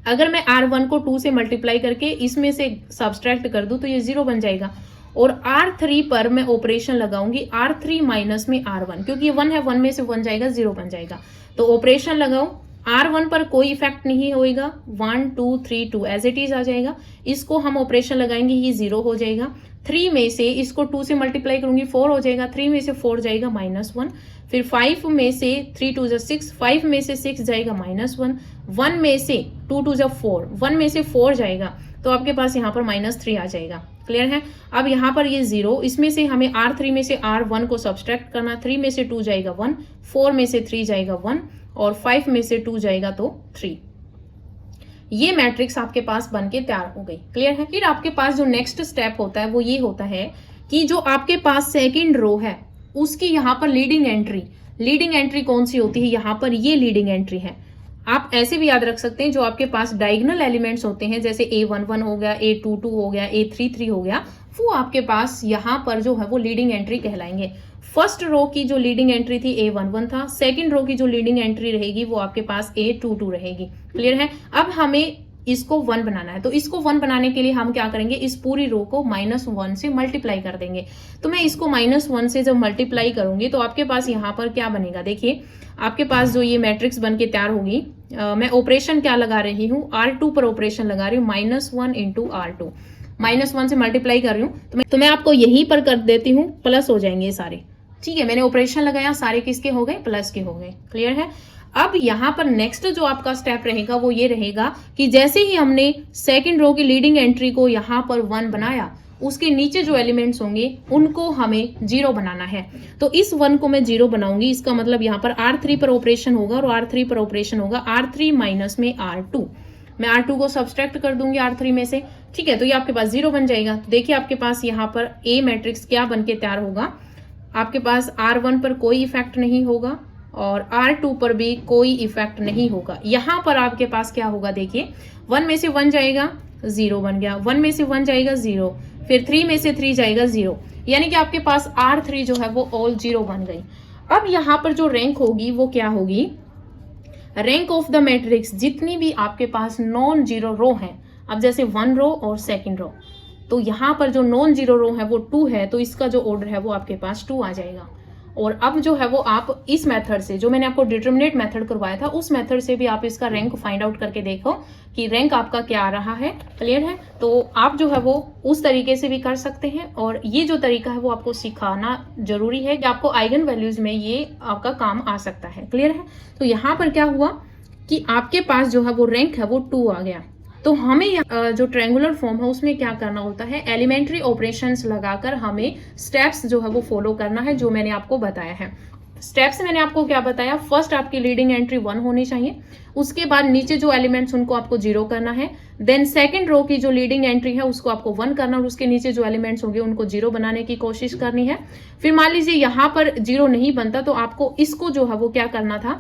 अगर मैं R1 को 2 से मल्टीप्लाई करके इसमें से सब्सट्रैक्ट कर दूं तो ये 0 बन जाएगा। और R3 पर मैं ऑपरेशन लगाऊंगी, R3 माइनस में R1, क्योंकि ये 1 है, 1 में से 1 जाएगा, 0 बन जाएगा। तो ऑपरेशन लगाओ, R1 पर कोई इफेक्ट नहीं होएगा, 1 2 3 2 एज इट इज आ जाएगा। इसको हम ऑपरेशन लगाएंगे, ये 0 हो जाएगा। 3 में से इसको 2 से मल्टीप्लाई करूंगी, 4 हो जाएगा। 3 में से 4 जाएगा -1। फिर 5 में से 3 2 6, 5 में से 6 जाएगा -1। 1 में से 2 2 4, 1 में से 4 जाएगा, तो आपके पास यहाँ पर -3 आ जाएगा। क्लियर है। अब यहाँ पर ये 0, इसमें से हमें R3 में से R1 को सब्सट्रैक्ट करना। 3 में से 2 जाएगा 1, 4 में से 3 जाएगा 1, और 5 में से 2 जाएगा तो 3। ये मैट्रिक्स आपके पास बन के तैयार हो गई। क्लियर है। फिर आपके पास जो नेक्स्ट स्टेप होता है वो ये होता है कि जो आपके पास सेकंड रो है, उसकी यहाँ पर लीडिंग एंट्री कौन सी होती है, यहाँ पर ये लीडिंग एंट्री है। आप ऐसे भी याद रख सकते हैं, जो आपके पास डायगोनल एलिमेंट्स होते हैं, जैसे A11 हो गया, A22 हो गया, A33 हो गया, वो आपके पास यहाँ पर जो है वो लीडिंग एंट्री कहलाएंगे। फर्स्ट रो की जो लीडिंग एंट्री थी A11 था, सेकंड रो की जो लीडिंग एंट्री रहेगी वो आपके पास A22 रहेगी। क्लियर है। अब हमें इसको 1 बनाना है, तो इसको 1 बनाने के लिए हम क्या करेंगे, इस पूरी रो को -1 से मल्टीप्लाई कर देंगे। तो मैं इसको -1 से जब मल्टीप्लाई करूंगी तो आपके पास यहाँ पर क्या बनेगा, देखिए आपके पास जो ये मैट्रिक्स बन के तैयार होगी, मैं ऑपरेशन क्या लगा रही हूँ, R2 पर ऑपरेशन लगा रही हूँ, -1 इंटू R2, -1 से मल्टीप्लाई कर रही हूँ। तो मैं आपको यहीं पर कर देती हूँ, प्लस हो जाएंगे सारे। ठीक है, मैंने ऑपरेशन लगाया, सारे किसके हो गए, प्लस के हो गए। क्लियर है। अब यहाँ पर नेक्स्ट जो आपका स्टेप रहेगा वो ये रहेगा कि जैसे ही हमने सेकंड रो की लीडिंग एंट्री को यहाँ पर 1 बनाया, उसके नीचे जो एलिमेंट्स होंगे उनको हमें 0 बनाना है। तो इस 1 को मैं 0 बनाऊंगी, इसका मतलब यहाँ पर R3 पर ऑपरेशन होगा, और R3 पर ऑपरेशन होगा R3 माइनस में R2। मैं R2 को सब्सट्रैक्ट कर दूंगी R3 में से। ठीक है, तो ये आपके पास 0 बन जाएगा। तो देखिए आपके पास यहाँ पर A मैट्रिक्स क्या बन के तैयार होगा, आपके पास R1 पर कोई इफेक्ट नहीं होगा और R2 पर भी कोई इफेक्ट नहीं होगा। यहाँ पर आपके पास क्या होगा, देखिए 1 में से 1 जाएगा, 0 बन गया। 1 में से 1 जाएगा, 0। फिर 3 में से 3 जाएगा, 0। यानी कि आपके पास R3 जो है वो ऑल 0 बन गई। अब यहाँ पर जो रैंक होगी वो क्या होगी, रैंक ऑफ द मैट्रिक्स, जितनी भी आपके पास नॉन जीरो रो है। अब जैसे 1 रो और सेकंड रो, तो यहाँ पर जो नॉन जीरो रो है वो 2 है, तो इसका जो ऑर्डर है वो आपके पास 2 आ जाएगा। और अब जो है वो आप इस मेथड से, जो मैंने आपको डिटरमिनेट मेथड करवाया था, उस मेथड से भी आप इसका रैंक फाइंड आउट करके देखो कि रैंक आपका क्या आ रहा है। क्लियर है। तो आप जो है वो उस तरीके से भी कर सकते हैं, और ये जो तरीका है वो आपको सिखाना जरूरी है कि आपको आइगन वैल्यूज में ये आपका काम आ सकता है। क्लियर है। तो यहाँ पर क्या हुआ कि आपके पास जो है वो रैंक है वो 2 आ गया। तो हमें जो ट्रायंगुलर फॉर्म है उसमें क्या करना होता है, एलिमेंट्री ऑपरेशंस लगाकर हमें स्टेप्स जो है वो फॉलो करना है, जो मैंने आपको बताया है। स्टेप्स मैंने आपको क्या बताया, फर्स्ट आपकी लीडिंग एंट्री 1 होनी चाहिए, उसके बाद नीचे जो एलिमेंट्स उनको आपको 0 करना है। देन सेकंड रो की जो लीडिंग एंट्री है उसको आपको 1 करना, और उसके नीचे जो एलिमेंट्स होंगे उनको 0 बनाने की कोशिश करनी है। फिर मान लीजिए यहाँ पर 0 नहीं बनता, तो आपको इसको जो है वो क्या करना था,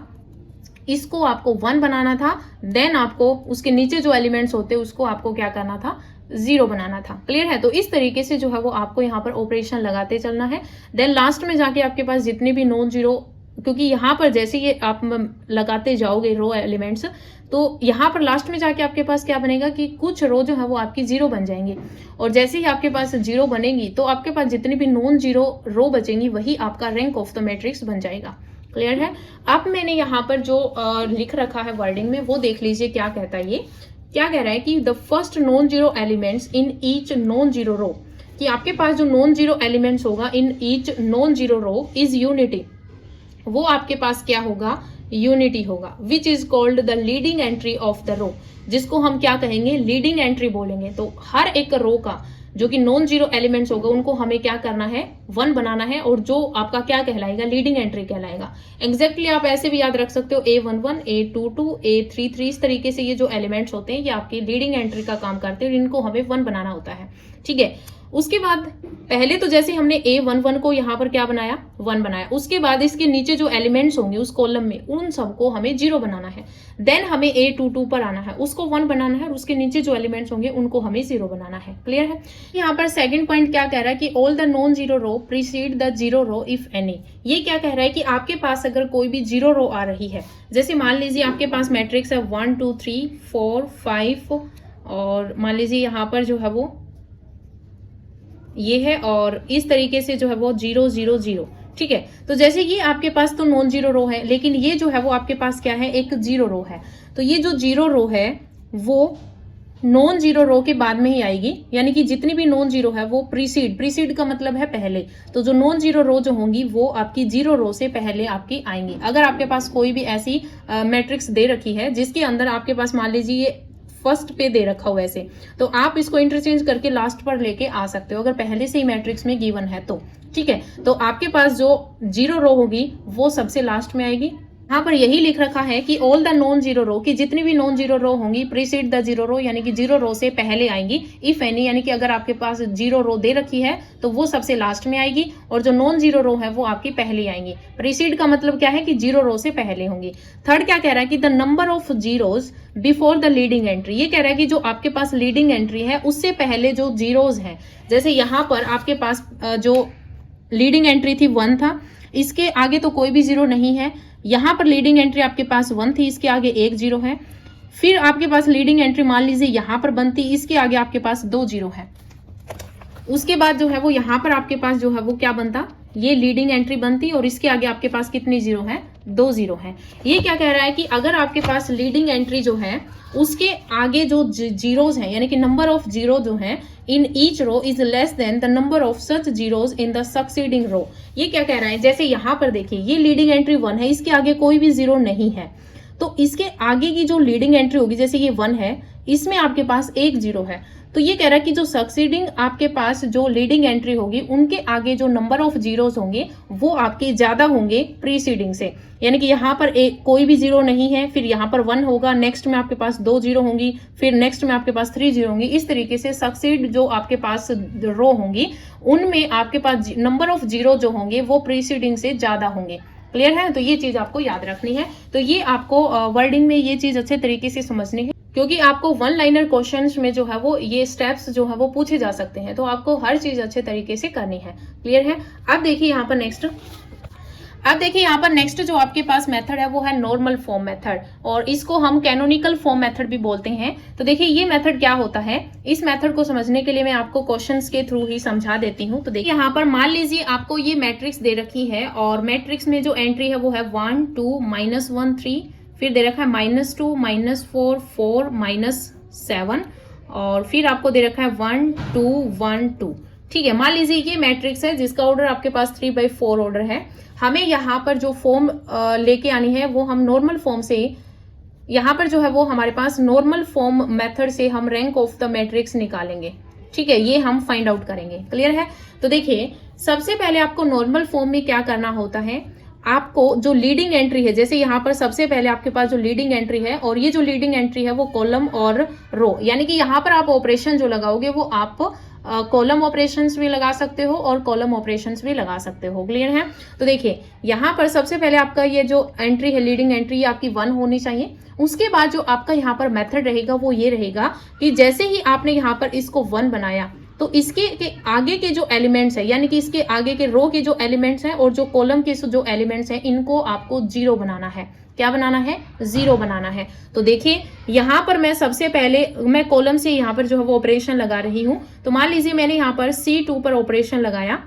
इसको आपको 1 बनाना था। देन आपको उसके नीचे जो एलिमेंट्स होते उसको आपको क्या करना था, 0 बनाना था। क्लियर है। तो इस तरीके से जो है वो आपको यहाँ पर ऑपरेशन लगाते चलना है। देन लास्ट में जाके आपके पास जितने भी नॉन जीरो क्योंकि यहाँ पर जैसे ये आप लगाते जाओगे रो एलिमेंट्स, तो यहाँ पर लास्ट में जाके आपके पास क्या बनेगा कि कुछ रो जो है वो आपकी जीरो बन जाएंगी, और जैसे ही आपके पास जीरो बनेगी तो आपके पास जितनी भी नॉन जीरो रो बचेंगी वही आपका रैंक ऑफ द मैट्रिक्स बन जाएगा। क्लियर है? अब मैंने यहाँ पर जो लिख रखा है वर्डिंग में वो देख लीजिए क्या कहता है। ये क्या कह रहा है कि the first non zero elements in each non zero row, कि आपके पास जो नॉन जीरो एलिमेंट्स होगा in each non zero row is unity, वो आपके पास क्या होगा? यूनिटी होगा, which is called the leading entry of the row, जिसको हम क्या कहेंगे? लीडिंग एंट्री बोलेंगे। तो हर एक रो का जो कि नॉन जीरो एलिमेंट्स होगा उनको हमें क्या करना है? 1 बनाना है, और जो आपका क्या कहलाएगा? लीडिंग एंट्री कहलाएगा। एग्जैक्टली आप ऐसे भी याद रख सकते हो A11, A22, A33, इस तरीके से ये जो एलिमेंट्स होते हैं ये आपकी लीडिंग एंट्री का काम करते हैं और इनको हमें 1 बनाना होता है। ठीक है, उसके बाद पहले तो जैसे हमने A11 को यहाँ पर क्या बनाया? 1 बनाया। उसके बाद इसके नीचे जो एलिमेंट्स होंगे उस कॉलम में उन सबको हमें 0 बनाना है। देन हमें A22 पर आना है, उसको 1 बनाना है, और उसके नीचे जो एलिमेंट्स होंगे उनको हमें 0 बनाना है। क्लियर है? यहाँ पर सेकंड पॉइंट क्या कह रहा है कि all the non zero row precede the zero row if any. ये क्या कह रहा है कि आपके पास अगर कोई भी जीरो रो आ रही है, जैसे मान लीजिए आपके पास मैट्रिक्स है 1 2 3 4 5, और मान लीजिए यहाँ पर जो है वो ये है, और इस तरीके से जो है वो 0 0 0। ठीक है, तो जैसे ये आपके पास तो नॉन जीरो रो है, लेकिन ये जो है वो आपके पास क्या है? एक जीरो रो है। तो ये जो जीरो रो है वो नॉन जीरो रो के बाद में ही आएगी, यानी कि जितनी भी नॉन जीरो है वो प्रीसीड का मतलब है पहले। तो जो नॉन जीरो रो जो होंगी वो आपकी जीरो रो से पहले आपकी आएंगी। अगर आपके पास कोई भी ऐसी मैट्रिक्स दे रखी है जिसके अंदर आपके पास मान लीजिए ये फर्स्ट पे दे रखा हो ऐसे, तो आप इसको इंटरचेंज करके लास्ट पर लेके आ सकते हो अगर पहले से ही मैट्रिक्स में गिवन है तो। ठीक है, तो आपके पास जो जीरो रो होगी वो सबसे लास्ट में आएगी। यहाँ पर यही लिख रखा है कि ऑल द नॉन जीरो रो, की जितनी भी नॉन जीरो रो होंगी प्रीसीड द जीरो रो, यानी कि जीरो रो से पहले आएंगी। इफ एनी, यानी कि अगर आपके पास जीरो रो दे रखी है तो वो सबसे लास्ट में आएगी, और जो नॉन जीरो रो है वो आपकी पहले आएंगी। प्रीसीड का मतलब क्या है? कि जीरो रो से पहले होंगी। थर्ड क्या कह रहा है कि the number of zeros before the leading entry. ये कह रहा है कि जो आपके पास लीडिंग एंट्री है उससे पहले जो जीरोज हैं, जैसे यहाँ पर आपके पास जो लीडिंग एंट्री थी 1 था, इसके आगे तो कोई भी जीरो नहीं है। यहाँ पर लीडिंग एंट्री आपके पास 1 थी, इसके आगे 1 जीरो है। फिर आपके पास लीडिंग एंट्री मान लीजिए यहाँ पर बनती, इसके आगे आपके पास 2 जीरो है। उसके बाद जो है वो यहाँ पर आपके पास जो है वो क्या बनता? ये लीडिंग एंट्री बनती, और इसके आगे आपके पास कितनी जीरो है? 2 जीरो है। ये क्या कह रहा है कि अगर आपके पास लीडिंग एंट्री जो है उसके आगे जो जीरोज हैं, यानी कि नंबर ऑफ जीरो जो है in each row is less than the number of such zeros in the succeeding row. ये क्या कह रहा है? जैसे यहाँ पर देखिए ये लीडिंग एंट्री 1 है, इसके आगे कोई भी जीरो नहीं है, तो इसके आगे की जो लीडिंग एंट्री होगी, जैसे ये 1 है, इसमें आपके पास 1 जीरो है, तो ये कह रहा है कि जो सक्सीडिंग आपके पास जो लीडिंग एंट्री होगी उनके आगे जो नंबर ऑफ जीरोस होंगे वो आपके ज्यादा होंगे प्रीसीडिंग से। यानी कि यहाँ पर कोई भी जीरो नहीं है, फिर यहाँ पर 1 होगा, नेक्स्ट में आपके पास 2 जीरो होंगी, फिर नेक्स्ट में आपके पास 3 जीरो होंगी। इस तरीके से सक्सीड जो आपके पास रो होंगी उनमें आपके पास नंबर ऑफ जीरो जो होंगे वो प्रीसीडिंग से ज्यादा होंगे। क्लियर है? तो ये चीज आपको याद रखनी है। तो ये आपको वर्डिंग में ये चीज अच्छे तरीके से समझनी है, क्योंकि आपको 1 लाइनर क्वेश्चंस में जो है वो ये स्टेप्स जो है वो पूछे जा सकते हैं, तो आपको हर चीज अच्छे तरीके से करनी है। क्लियर है? अब देखिए यहाँ पर नेक्स्ट जो आपके पास मेथड है वो है नॉर्मल फॉर्म मेथड, और इसको हम कैनोनिकल फॉर्म मेथड भी बोलते हैं। तो देखिए ये मेथड क्या होता है, इस मेथड को समझने के लिए मैं आपको क्वेश्चंस के थ्रू ही समझा देती हूँ। तो देखिए यहाँ पर मान लीजिए आपको ये मैट्रिक्स दे रखी है, और मैट्रिक्स में जो एंट्री है वो है 1 2 -1 3, फिर दे रखा है -2 -4 4 -7, और फिर आपको दे रखा है 1 2 1 2। ठीक है, मान लीजिए ये मैट्रिक्स है जिसका ऑर्डर आपके पास 3/4 ऑर्डर है। हमें यहाँ पर जो फॉर्म लेके आनी है वो हम नॉर्मल फॉर्म से, यहाँ पर जो है वो हमारे पास नॉर्मल फॉर्म मेथड से हम रैंक ऑफ द मैट्रिक्स निकालेंगे। ठीक है, ये हम फाइंड आउट करेंगे। क्लियर है? तो देखिए सबसे पहले आपको नॉर्मल फॉर्म में क्या करना होता है, आपको जो लीडिंग एंट्री है, जैसे यहाँ पर सबसे पहले आपके पास जो लीडिंग एंट्री है, और ये जो लीडिंग एंट्री है वो कॉलम और रो, यानी कि यहाँ पर आप ऑपरेशन जो लगाओगे वो आप कॉलम ऑपरेशंस भी लगा सकते हो और कॉलम ऑपरेशंस भी लगा सकते हो। क्लियर है? तो देखिए यहाँ पर सबसे पहले आपका ये जो एंट्री है लीडिंग एंट्री, ये आपकी 1 होनी चाहिए। उसके बाद जो आपका यहाँ पर मेथड रहेगा वो ये रहेगा कि जैसे ही आपने यहाँ पर इसको 1 बनाया, तो इसके के आगे के जो एलिमेंट्स है, यानी कि इसके आगे के रो के जो एलिमेंट्स हैं और जो कॉलम के जो एलिमेंट्स हैं, इनको आपको 0 बनाना है। क्या बनाना है? 0 बनाना है। तो देखिए यहां पर मैं सबसे पहले मैं कॉलम से यहां पर जो है वो ऑपरेशन लगा रही हूं। तो मान लीजिए मैंने यहां पर C2 पर ऑपरेशन लगाया,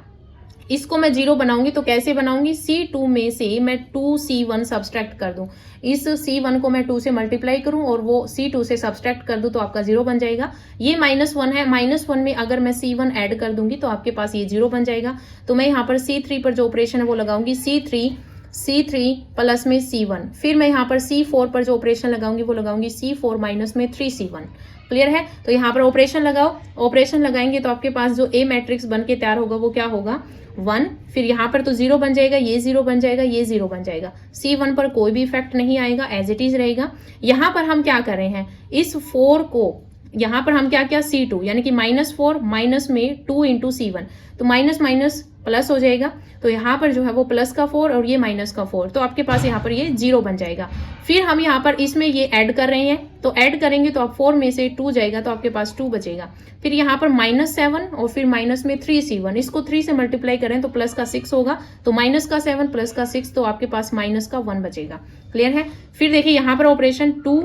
इसको मैं 0 बनाऊंगी तो कैसे बनाऊंगी? C2 में से मैं 2C1 सब्सट्रैक्ट कर दूं, इस C1 को मैं 2 से मल्टीप्लाई करूं और वो C2 से सब्सट्रैक्ट कर दूं तो आपका 0 बन जाएगा। ये -1 है, -1 में अगर मैं C1 ऐड कर दूंगी तो आपके पास ये 0 बन जाएगा। तो मैं यहाँ पर C3 पर जो ऑपरेशन है वो लगाऊंगी, C3 प्लस में C1। फिर मैं यहाँ पर C4 पर जो ऑपरेशन लगाऊंगी वो लगाऊंगी C4 माइनस में 3C1। क्लियर है? तो यहाँ पर ऑपरेशन लगाओ, ऑपरेशन लगाएंगे तो आपके पास जो A मैट्रिक्स बन के तैयार होगा वो क्या होगा? 1। फिर यहाँ पर तो 0 बन जाएगा, ये 0 बन जाएगा, ये 0 बन जाएगा। C1 पर कोई भी इफेक्ट नहीं आएगा, एज इट इज रहेगा। यहाँ पर हम क्या कर रहे हैं? इस 4 को यहाँ पर हम क्या किया? C2 यानी कि -4 माइनस में 2 इंटू C1, तो माइनस माइनस प्लस हो जाएगा। तो यहाँ पर जो है वो प्लस का 4 और ये माइनस का 4, तो आपके पास यहाँ पर ये 0 बन जाएगा। फिर हम यहाँ पर इसमें ये ऐड कर रहे हैं, तो ऐड करेंगे तो आप 4 में से 2 जाएगा तो आपके पास 2 बचेगा। फिर यहाँ पर -7 और फिर माइनस में 3C1, इसको 3 से मल्टीप्लाई करें तो प्लस का 6 होगा, तो माइनस का 7 प्लस का 6, तो आपके पास माइनस का 1 बचेगा। क्लियर है? फिर देखिए यहाँ पर ऑपरेशन 2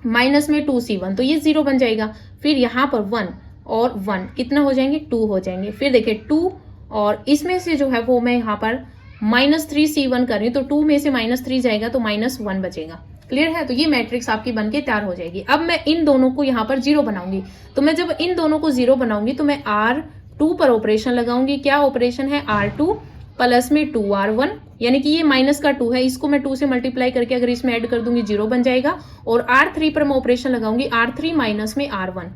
माइनस में 2C1, तो ये 0 बन जाएगा। फिर यहाँ पर 1 और 1 कितना हो जाएंगे? 2 हो जाएंगे। फिर देखिए 2 और इसमें से जो है वो मैं यहाँ पर -3C1 कर रही हूँ, तो 2 में से -3 जाएगा तो -1 बचेगा। क्लियर है? तो ये मैट्रिक्स आपकी बनके तैयार हो जाएगी। अब मैं इन दोनों को यहाँ पर 0 बनाऊंगी, तो मैं जब इन दोनों को 0 बनाऊंगी तो मैं R2 पर ऑपरेशन लगाऊंगी। क्या ऑपरेशन है? R2 प्लस में 2R1, यानी कि ये माइनस का 2 है, इसको मैं 2 से मल्टीप्लाई करके अगर इसमें ऐड कर दूंगी 0 बन जाएगा। और R3 पर मैं ऑपरेशन लगाऊंगी, R3 माइनस में R1,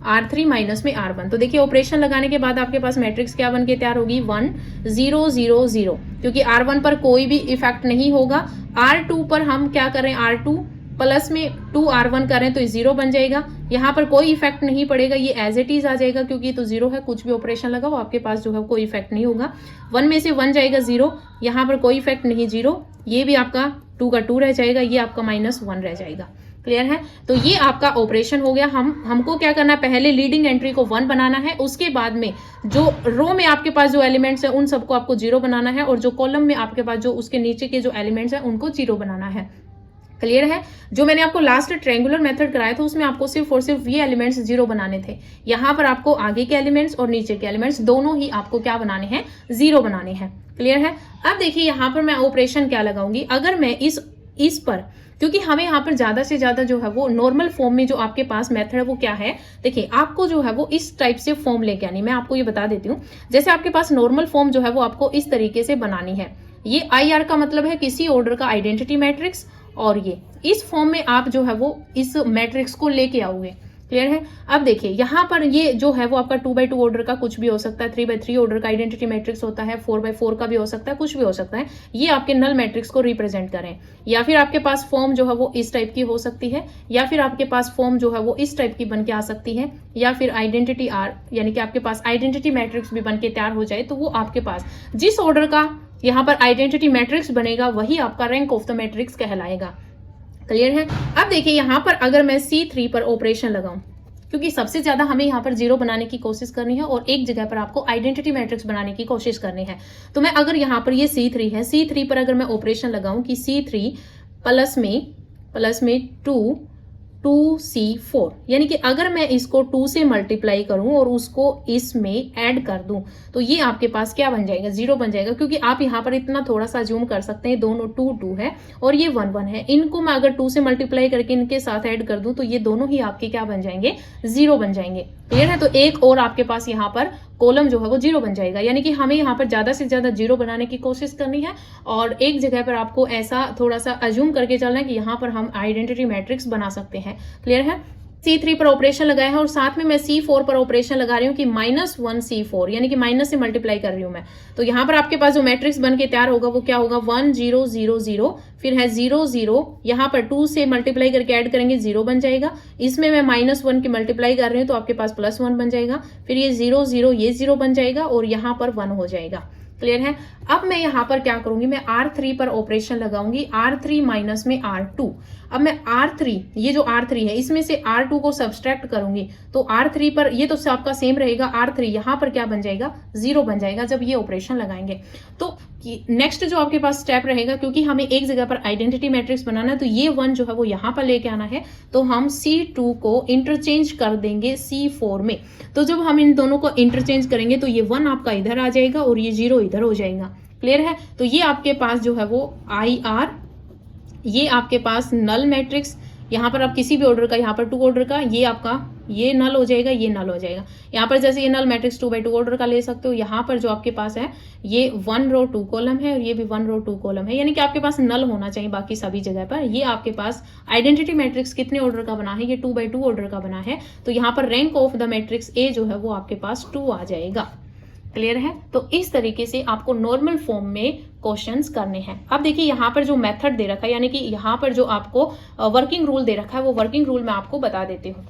R3 माइनस में R1। तो देखिए ऑपरेशन लगाने के बाद आपके पास मैट्रिक्स क्या बन के तैयार होगी? 1 0 0 0, क्योंकि R1 पर कोई भी इफेक्ट नहीं होगा। R2 पर हम क्या कर रहे हैं? R2 प्लस में 2R1 करें तो 0 बन जाएगा। यहाँ पर कोई इफेक्ट नहीं पड़ेगा, ये एज इट इज आ जाएगा, क्योंकि तो 0 है, कुछ भी ऑपरेशन लगाओ आपके पास जो है कोई इफेक्ट नहीं होगा। 1 में से 1 जाएगा 0, यहाँ पर कोई इफेक्ट नहीं 0, ये भी आपका 2 का 2 रह जाएगा, ये आपका -1 रह जाएगा। क्लियर है? तो ये आपका ऑपरेशन हो गया। हमको क्या करना है? पहले लीडिंग एंट्री को 1 बनाना है, उसके बाद में जो रो में आपके पास जो एलिमेंट्स है उन सबको आपको 0 बनाना है, और जो कॉलम में आपके पास जो उसके नीचे के जो एलिमेंट्स है उनको 0 बनाना है। क्लियर है? जो मैंने आपको लास्ट ट्रायंगुलर मेथड कराया था उसमें आपको सिर्फ और सिर्फ ये एलिमेंट्स 0 बनाने थे। यहाँ पर आपको आगे के एलिमेंट्स और नीचे के एलिमेंट्स दोनों ही आपको क्या बनाने हैं? 0 बनाने हैं। क्लियर है? अब देखिए यहाँ पर मैं ऑपरेशन क्या लगाऊंगी? अगर मैं इस पर, क्योंकि हमें यहाँ पर ज्यादा से ज्यादा जो है वो नॉर्मल फॉर्म में जो आपके पास मेथड है वो क्या है? देखिए आपको जो है वो इस टाइप से फॉर्म लेके आनी। मैं आपको ये बता देती हूँ, जैसे आपके पास नॉर्मल फॉर्म जो है वो आपको इस तरीके से बनानी है। ये IR का मतलब है किसी ऑर्डर का आइडेंटिटी मैट्रिक्स, और ये इस फॉर्म में आप जो है वो इस मैट्रिक्स को लेके आओगे। क्लियर है? अब देखिए यहाँ पर ये जो है वो आपका 2x2 ऑर्डर का कुछ भी हो सकता है, 3x3 ऑर्डर का आइडेंटिटी मैट्रिक्स होता है, 4x4 का भी हो सकता है, कुछ भी हो सकता है। ये आपके नल मैट्रिक्स को रिप्रेजेंट करें, या फिर आपके पास फॉर्म जो है वो इस टाइप की हो सकती है, या फिर आपके पास फॉर्म जो है वो इस टाइप की बन के आ सकती है, या फिर आइडेंटिटी R, यानी कि आपके पास आइडेंटिटी मैट्रिक्स भी बन के तैयार हो जाए, तो वो आपके पास जिस ऑर्डर का यहाँ पर आइडेंटिटी मैट्रिक्स बनेगा वही आपका रैंक ऑफ द मैट्रिक्स कहलाएगा। क्लियर है? अब देखिए यहाँ पर अगर मैं C3 पर ऑपरेशन लगाऊं, क्योंकि सबसे ज्यादा हमें यहाँ पर 0 बनाने की कोशिश करनी है और एक जगह पर आपको आइडेंटिटी मैट्रिक्स बनाने की कोशिश करनी है। तो मैं अगर यहाँ पर ये C3 है, C3 पर अगर मैं ऑपरेशन लगाऊं कि C3 प्लस में 2C4, यानी कि अगर मैं इसको 2 से मल्टीप्लाई करूं और उसको इसमें ऐड कर दूं तो ये आपके पास क्या बन जाएगा? 0 बन जाएगा, क्योंकि आप यहाँ पर इतना थोड़ा सा अज्यूम कर सकते हैं, दोनों 2 2 है और ये 1 1 है, इनको मैं अगर 2 से मल्टीप्लाई करके इनके साथ ऐड कर दूं तो ये दोनों ही आपके क्या बन जाएंगे? 0 बन जाएंगे। क्लियर है? तो एक और आपके पास यहाँ पर कॉलम जो है वो 0 बन जाएगा, यानी कि हमें यहाँ पर ज्यादा से ज्यादा 0 बनाने की कोशिश करनी है और एक जगह पर आपको ऐसा थोड़ा सा अज्यूम करके चलना है कि यहाँ पर हम आइडेंटिटी मैट्रिक्स बना सकते हैं। क्लियर है? C3 पर ऑपरेशन लगाया है और साथ में मैं C4 पर ऑपरेशन लगा रही हूँ कि -1 C4, यानी कि माइनस से मल्टीप्लाई कर रही हूँ मैं। तो यहाँ पर आपके पास जो मैट्रिक्स बन के तैयार होगा वो क्या होगा? 1 0 0 0, फिर है 0 0, यहाँ पर 2 से मल्टीप्लाई करके ऐड करेंगे 0 बन जाएगा, इसमें मैं -1 की मल्टीप्लाई कर रही हूँ तो आपके पास +1 बन जाएगा, फिर ये 0 0 ये 0 बन जाएगा और यहाँ पर 1 हो जाएगा। क्लियर है। अब मैं यहाँ पर क्या करूंगी, मैं R3 पर ऑपरेशन लगाऊंगी, R3 माइनस में R2। अब मैं R3, ये जो R3 है इसमें से R2 को सब्सट्रैक्ट करूंगी तो R3 पर ये तो आपका सेम रहेगा, R3 यहाँ पर क्या बन जाएगा, 0 बन जाएगा जब ये ऑपरेशन लगाएंगे। तो नेक्स्ट जो आपके पास स्टेप रहेगा, क्योंकि हमें एक जगह पर आइडेंटिटी मैट्रिक्स बनाना है तो ये 1 जो है वो यहाँ पर लेके आना है, तो हम C2 को इंटरचेंज कर देंगे C4 में। तो जब हम इन दोनों को इंटरचेंज करेंगे तो ये 1 आपका इधर आ जाएगा और ये 0 इधर हो जाएगा। क्लियर है। तो ये आपके पास जो है वो IR, ये आपके पास नल मैट्रिक्स, यहाँ पर आप किसी भी ऑर्डर का, यहाँ पर 2 ऑर्डर का, ये आपका ये नल हो जाएगा, ये नल हो जाएगा। यहाँ पर जैसे ये नल मैट्रिक्स 2x2 ऑर्डर का ले सकते हो। यहाँ पर जो आपके पास है ये 1 रो 2 कॉलम है और ये भी 1 रो 2 कॉलम है, यानी कि आपके पास नल होना चाहिए बाकी सभी जगह पर। ये आपके पास आइडेंटिटी मैट्रिक्स कितने ऑर्डर का बना है, ये 2x2 ऑर्डर का बना है। तो यहाँ पर rank of the matrix A जो है वो आपके पास 2 आ जाएगा। क्लियर है। तो इस तरीके से आपको नॉर्मल फॉर्म में क्वेश्चंस करने हैं। अब देखिए यहाँ पर जो मेथड दे रखा है, यानी कि यहाँ पर जो आपको वर्किंग रूल दे रखा है, वो वर्किंग रूल मैं आपको बता देती हूँ।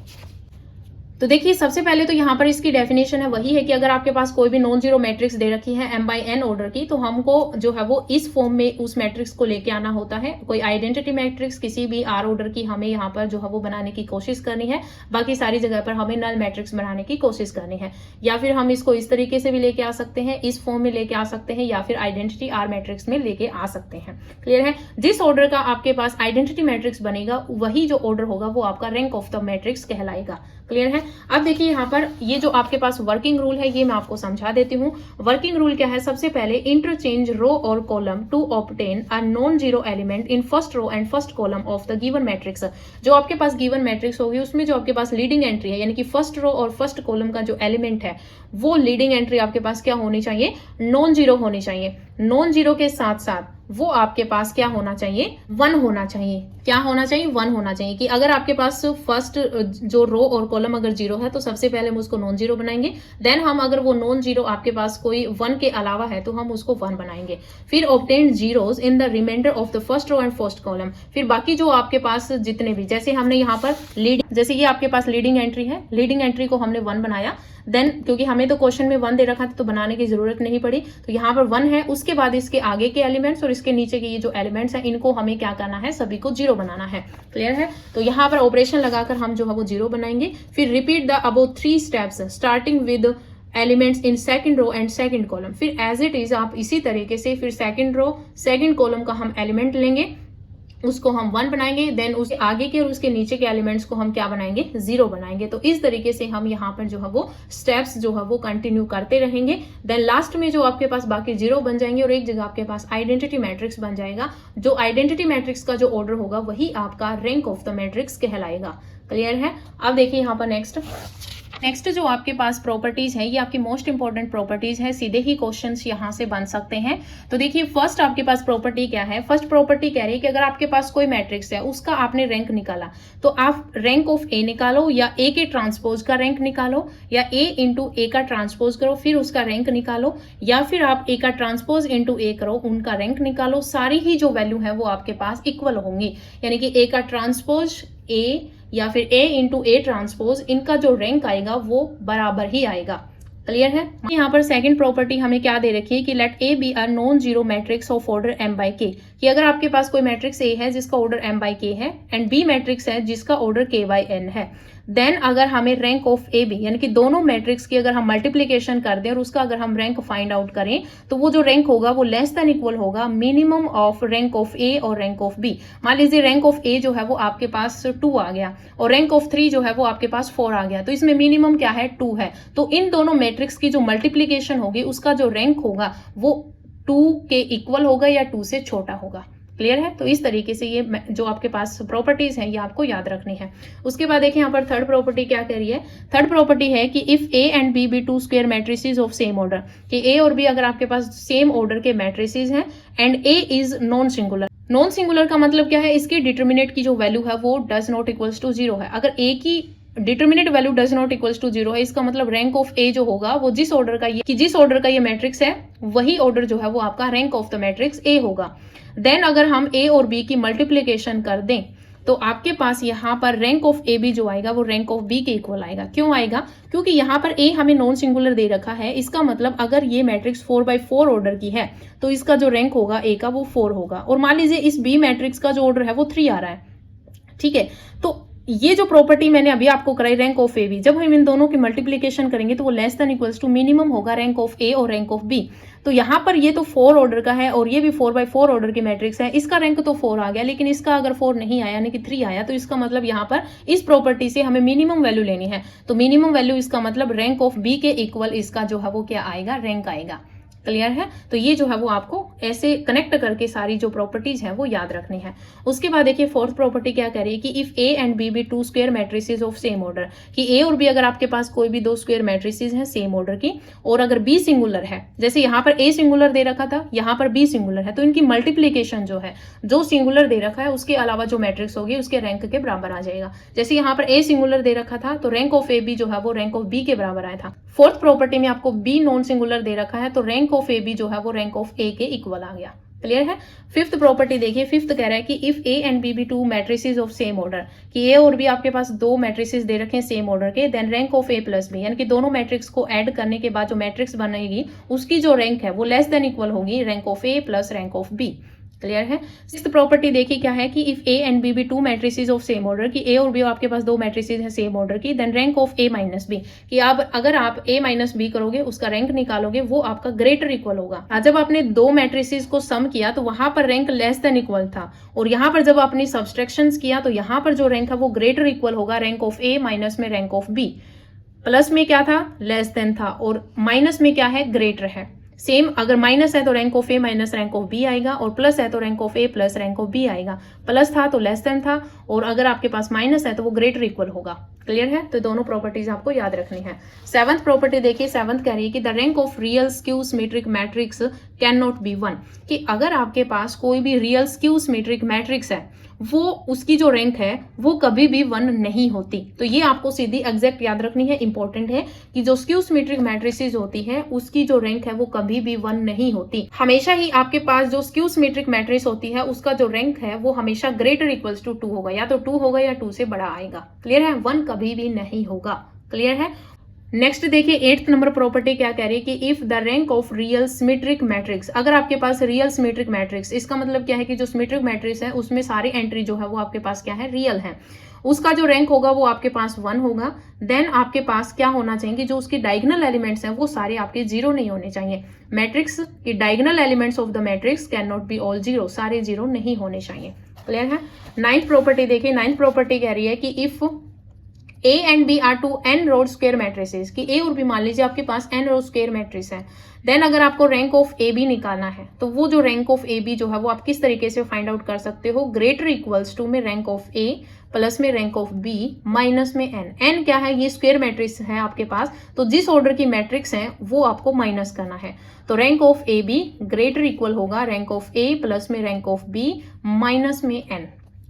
तो देखिए सबसे पहले तो यहाँ पर इसकी डेफिनेशन है वही है कि अगर आपके पास कोई भी नॉन जीरो मैट्रिक्स दे रखी है m/n ऑर्डर की, तो हमको जो है वो इस फॉर्म में उस मैट्रिक्स को लेके आना होता है। कोई आइडेंटिटी मैट्रिक्स किसी भी r ऑर्डर की हमें यहाँ पर जो है वो बनाने की कोशिश करनी है, बाकी सारी जगह पर हमें नल मैट्रिक्स बनाने की कोशिश करनी है। या फिर हम इसको इस तरीके से भी लेके आ सकते हैं, इस फॉर्म में लेके आ सकते हैं, या फिर आइडेंटिटी r मैट्रिक्स में लेके आ सकते हैं। क्लियर है। जिस ऑर्डर का आपके पास आइडेंटिटी मैट्रिक्स बनेगा वही जो ऑर्डर होगा वो आपका रैंक ऑफ द मैट्रिक्स कहलाएगा। क्लियर है। अब देखिए यहाँ पर ये जो आपके पास वर्किंग रूल है ये मैं आपको समझा देती हूँ। वर्किंग रूल क्या है, सबसे पहले इंटरचेंज रो और column to obtain a non zero element in first row and first column of the given matrix. जो आपके पास गिवन मैट्रिक्स होगी उसमें जो आपके पास लीडिंग एंट्री है, यानी कि फर्स्ट रो और फर्स्ट कॉलम का जो एलिमेंट है वो लीडिंग एंट्री आपके पास क्या होनी चाहिए, नॉन जीरो होनी चाहिए। नॉन जीरो के साथ साथ वो आपके पास क्या होना चाहिए, 1 होना चाहिए। क्या होना चाहिए, 1 होना चाहिए। कि अगर आपके पास फर्स्ट जो रो और कॉलम अगर 0 है तो सबसे पहले हम उसको नॉन जीरो बनाएंगे। देन हम अगर वो नॉन जीरो आपके पास कोई 1 के अलावा है तो हम उसको 1 बनाएंगे। फिर obtain zeros in the reminder of the first row and first column. फिर बाकी जो आपके पास जितने भी, जैसे हमने यहाँ पर जैसे ये आपके पास लीडिंग एंट्री है, लीडिंग एंट्री को हमने 1 बनाया। देन क्योंकि हमें तो क्वेश्चन में 1 दे रखा था तो बनाने की जरूरत नहीं पड़ी, तो यहाँ पर 1 है। उसके बाद इसके आगे के एलिमेंट्स और इसके नीचे के ये जो एलिमेंट्स हैं इनको हमें क्या करना है, सभी को 0 बनाना है। क्लियर है। तो यहाँ पर ऑपरेशन लगाकर हम जो है वो 0 बनाएंगे। फिर repeat the above 3 steps starting with elements in second row and second column. फिर एज इट इज आप इसी तरीके से फिर सेकंड रो सेकंड कॉलम का हम एलिमेंट लेंगे, उसको हम 1 बनाएंगे। देन उसके आगे के और उसके नीचे के एलिमेंट्स को हम क्या बनाएंगे, 0 बनाएंगे। तो इस तरीके से हम यहाँ पर जो है वो स्टेप्स जो है वो कंटिन्यू करते रहेंगे। देन लास्ट में जो आपके पास बाकी 0 बन जाएंगे और एक जगह आपके पास आइडेंटिटी मैट्रिक्स बन जाएगा। जो आइडेंटिटी मैट्रिक्स का जो ऑर्डर होगा वही आपका रैंक ऑफ द मैट्रिक्स कहलाएगा। क्लियर है। अब देखिए यहाँ पर नेक्स्ट जो आपके पास प्रॉपर्टीज है ये आपकी मोस्ट इंपॉर्टेंट प्रॉपर्टीज है। सीधे ही क्वेश्चंस यहाँ से बन सकते हैं। तो देखिए फर्स्ट आपके पास प्रॉपर्टी क्या है, फर्स्ट प्रॉपर्टी कह रही है कि अगर आपके पास कोई मैट्रिक्स है उसका आपने रैंक निकाला तो आप रैंक ऑफ ए निकालो, या ए के ट्रांसपोज का रैंक निकालो, या ए इंटू ए का ट्रांसपोज करो फिर उसका रैंक निकालो, या फिर आप ए का ट्रांसपोज इंटू ए करो उनका रैंक निकालो। सारी ही जो वैल्यू है वो आपके पास इक्वल होंगी, यानी कि ए का ट्रांसपोज ए या फिर ए इंटू ए ट्रांसपोज, इनका जो रैंक आएगा वो बराबर ही आएगा। क्लियर है। यहाँ पर सेकंड प्रॉपर्टी हमें क्या दे रखी है कि let A be a non zero matrix of order m/k। कि अगर आपके पास कोई मैट्रिक्स ए है जिसका ऑर्डर m/k है एंड बी मैट्रिक्स है जिसका ऑर्डर k/n है, देन अगर हमें रैंक ऑफ ए बी यानी कि दोनों मैट्रिक्स की अगर हम मल्टीप्लीकेशन कर दें और उसका अगर हम रैंक फाइंड आउट करें तो वो जो रैंक होगा वो लेस देन इक्वल होगा minimum of rank of A और रैंक ऑफ बी। मान लीजिए रैंक ऑफ ए जो है वो आपके पास 2 आ गया और रैंक ऑफ 3 जो है वो आपके पास 4 आ गया, तो इसमें मिनिमम क्या है, 2 है। तो इन दोनों मैट्रिक्स की जो मल्टीप्लीकेशन होगी उसका जो रैंक होगा वो 2 के इक्वल होगा या 2 से छोटा होगा। क्लियर है। तो इस तरीके से ये जो आपके पास प्रॉपर्टीज हैं ये आपको याद रखनी है। उसके बाद देखिए यहाँ पर थर्ड प्रॉपर्टी क्या कह रही है, थर्ड प्रॉपर्टी है कि if A and B be 2 square matrices of same order, कि ए और बी अगर आपके पास सेम ऑर्डर के मैट्रिसेस हैं and A is non singular. Non singular का मतलब क्या है, इसकी डिटर्मिनेट की जो वैल्यू है वो डज नॉट इक्वल्स टू 0 है। अगर ए की determinant value does not equals to 0 है, इसका मतलब रैंक ऑफ ए जो होगा वो जिस ऑर्डर का ये मैट्रिक्स है वही ऑर्डर जो है वो आपका rank of the matrix A होगा। देन अगर हम ए और बी की मल्टीप्लीकेशन कर दें तो आपके पास यहाँ पर रैंक ऑफ ए बी जो आएगा वो रैंक ऑफ बी के इक्वल आएगा। क्यों आएगा? क्योंकि यहाँ पर ए हमें नॉन सिंगुलर दे रखा है, इसका मतलब अगर ये मैट्रिक्स 4x4 ऑर्डर की है तो इसका जो रैंक होगा ए का वो 4 होगा। और मान लीजिए इस बी मैट्रिक्स का जो ऑर्डर है वो 3 आ रहा है, ठीक है। तो ये जो प्रॉपर्टी मैंने अभी आपको कराई रैंक ऑफ ए बी, जब हम इन दोनों की मल्टीप्लीकेशन करेंगे तो वो less than equals to minimum होगा रैंक ऑफ ए और रैंक ऑफ बी। तो यहाँ पर ये तो 4 ऑर्डर का है और ये भी 4x4 ऑर्डर की मैट्रिक्स है, इसका रैंक तो 4 आ गया, लेकिन इसका अगर 4 नहीं आया यानी कि 3 आया, तो इसका मतलब यहाँ पर इस प्रॉपर्टी से हमें मिनिमम वैल्यू लेनी है। तो मिनिमम वैल्यू इसका मतलब रैंक ऑफ बी के इक्वल इसका जो है वो क्या आएगा, रैंक आएगा। क्लियर है? तो ये जो है वो आपको ऐसे कनेक्ट करके सारी जो प्रॉपर्टीज हैं वो याद रखनी है। उसके बाद देखिए फोर्थ प्रॉपर्टी क्या कह रही है कि if A and B be 2 square matrices of same order, कि ए और बी अगर आपके पास कोई भी 2 स्क्वायर मैट्रिसेस हैं सेम ऑर्डर की, और अगर बी सिंगुलर है, जैसे यहाँ पर ए सिंगुलर दे रखा था, यहाँ पर बी सिंगुलर है, तो इनकी मल्टीप्लीकेशन जो है, जो सिंगुलर दे रखा है उसके अलावा जो मैट्रिक्स होगी उसके रैंक के बराबर आ जाएगा। जैसे यहाँ पर ए सिंगुलर दे रखा था तो रैंक ऑफ ए बी जो है वो रैंक ऑफ बी के बराबर आया था। फोर्थ प्रॉपर्टी में आपको बी नॉन सिंगुलर दे रखा है तो रैंक ऑफ ए बी जो है वो रैंक ऑफ ए के इक्वल आ गया। क्लियर है? फिफ्थ प्रॉपर्टी देखिए, फिफ्थ कह रहा है कि if A and B be 2 matrices of same order, कि ए और बी आपके पास 2 मैट्रिसेस दे रखे हैं सेम ऑर्डर के, then rank of A plus B, यानी कि दोनों मैट्रिक्स को ऐड करने के बाद जो मैट्रिक्स बनेगी उसकी जो रैंक है वो लेस देन इक्वल होगी rank of A plus rank of B. Clear है? सिक्स्थ प्रॉपर्टी देखिए क्या है कि if A and B be 2 matrices of same order, कि ए और बी आपके पास 2 मैट्रिसेस हैं सेम ऑर्डर की, then rank of A minus B, कि आप अगर आप ए माइनस बी करोगे उसका रैंक निकालोगे वो आपका ग्रेटर इक्वल होगा। जब आपने 2 मैट्रिसेस को सम किया तो वहां पर रैंक लेस देन इक्वल था, और यहाँ पर जब आपने सब्सट्रैक्शंस किया तो यहाँ पर जो रैंक है वो ग्रेटर इक्वल होगा रैंक ऑफ ए माइनस में रैंक ऑफ बी। प्लस में क्या था? लेस देन था, और माइनस में क्या है? ग्रेटर है। सेम अगर माइनस है तो rank of A minus rank of B आएगा, और प्लस है तो rank of A plus rank of B आएगा। प्लस था तो लेस देन था, और अगर आपके पास माइनस है तो वो ग्रेटर इक्वल होगा। क्लियर है? तो दोनों प्रॉपर्टीज आपको याद रखनी है। सेवंथ प्रॉपर्टी देखिए, सेवंथ कह रही है कि the rank of real skew symmetric matrix can not be 1, कि अगर आपके पास कोई भी रियल स्क्यू सिमेट्रिक मैट्रिक्स है वो उसकी जो रैंक है वो कभी भी 1 नहीं होती। तो ये आपको सीधी एग्जैक्ट याद रखनी है, इंपॉर्टेंट है कि जो स्क्यू सिमेट्रिक मैट्रिसेस होती है उसकी जो रैंक है वो कभी भी 1 नहीं होती। हमेशा ही आपके पास जो स्क्यू सिमेट्रिक मैट्रिक्स होती है उसका जो रैंक है वो हमेशा ग्रेटर इक्वल्स टू 2 होगा, या तो 2 होगा या 2 से बड़ा आएगा। क्लियर है? 1 कभी भी नहीं होगा। क्लियर है? नेक्स्ट देखिए 8th नंबर प्रॉपर्टी क्या कह रही है कि if the rank of real symmetric matrix, अगर आपके पास रियल सिमेट्रिक मैट्रिक्स, इसका मतलब क्या है कि जो सिमेट्रिक मैट्रिक्स है उसमें सारी एंट्री जो है वो आपके पास क्या है? रियल है, उसका जो रैंक होगा वो आपके पास 1 होगा। देन आपके पास क्या होना चाहिए कि जो उसकी डायगोनल एलिमेंट्स हैं वो सारे आपके 0 नहीं होने चाहिए। मैट्रिक्स की diagonal elements of the matrix can not be all 0, सारे 0 नहीं होने चाहिए। क्लियर है? 9th प्रॉपर्टी देखिए, 9th प्रॉपर्टी कह रही है कि if A and B are 2 n row square matrices, कि ए और बी मान लीजिए आपके पास n रो स्क्वायर मैट्रिक्स है, देन अगर आपको रैंक ऑफ ए बी निकालना है तो वो जो रैंक ऑफ ए बी जो है वो आप किस तरीके से फाइंड आउट कर सकते हो? ग्रेटर इक्वल्स टू में रैंक ऑफ ए प्लस में रैंक ऑफ बी माइनस में एन। एन क्या है? ये स्क्वायर मैट्रिक्स है आपके पास, तो जिस ऑर्डर की मैट्रिक्स है वो आपको माइनस करना है। तो rank of A be greater equal होगा रैंक ऑफ ए प्लस में रैंक ऑफ बी माइनस में एन।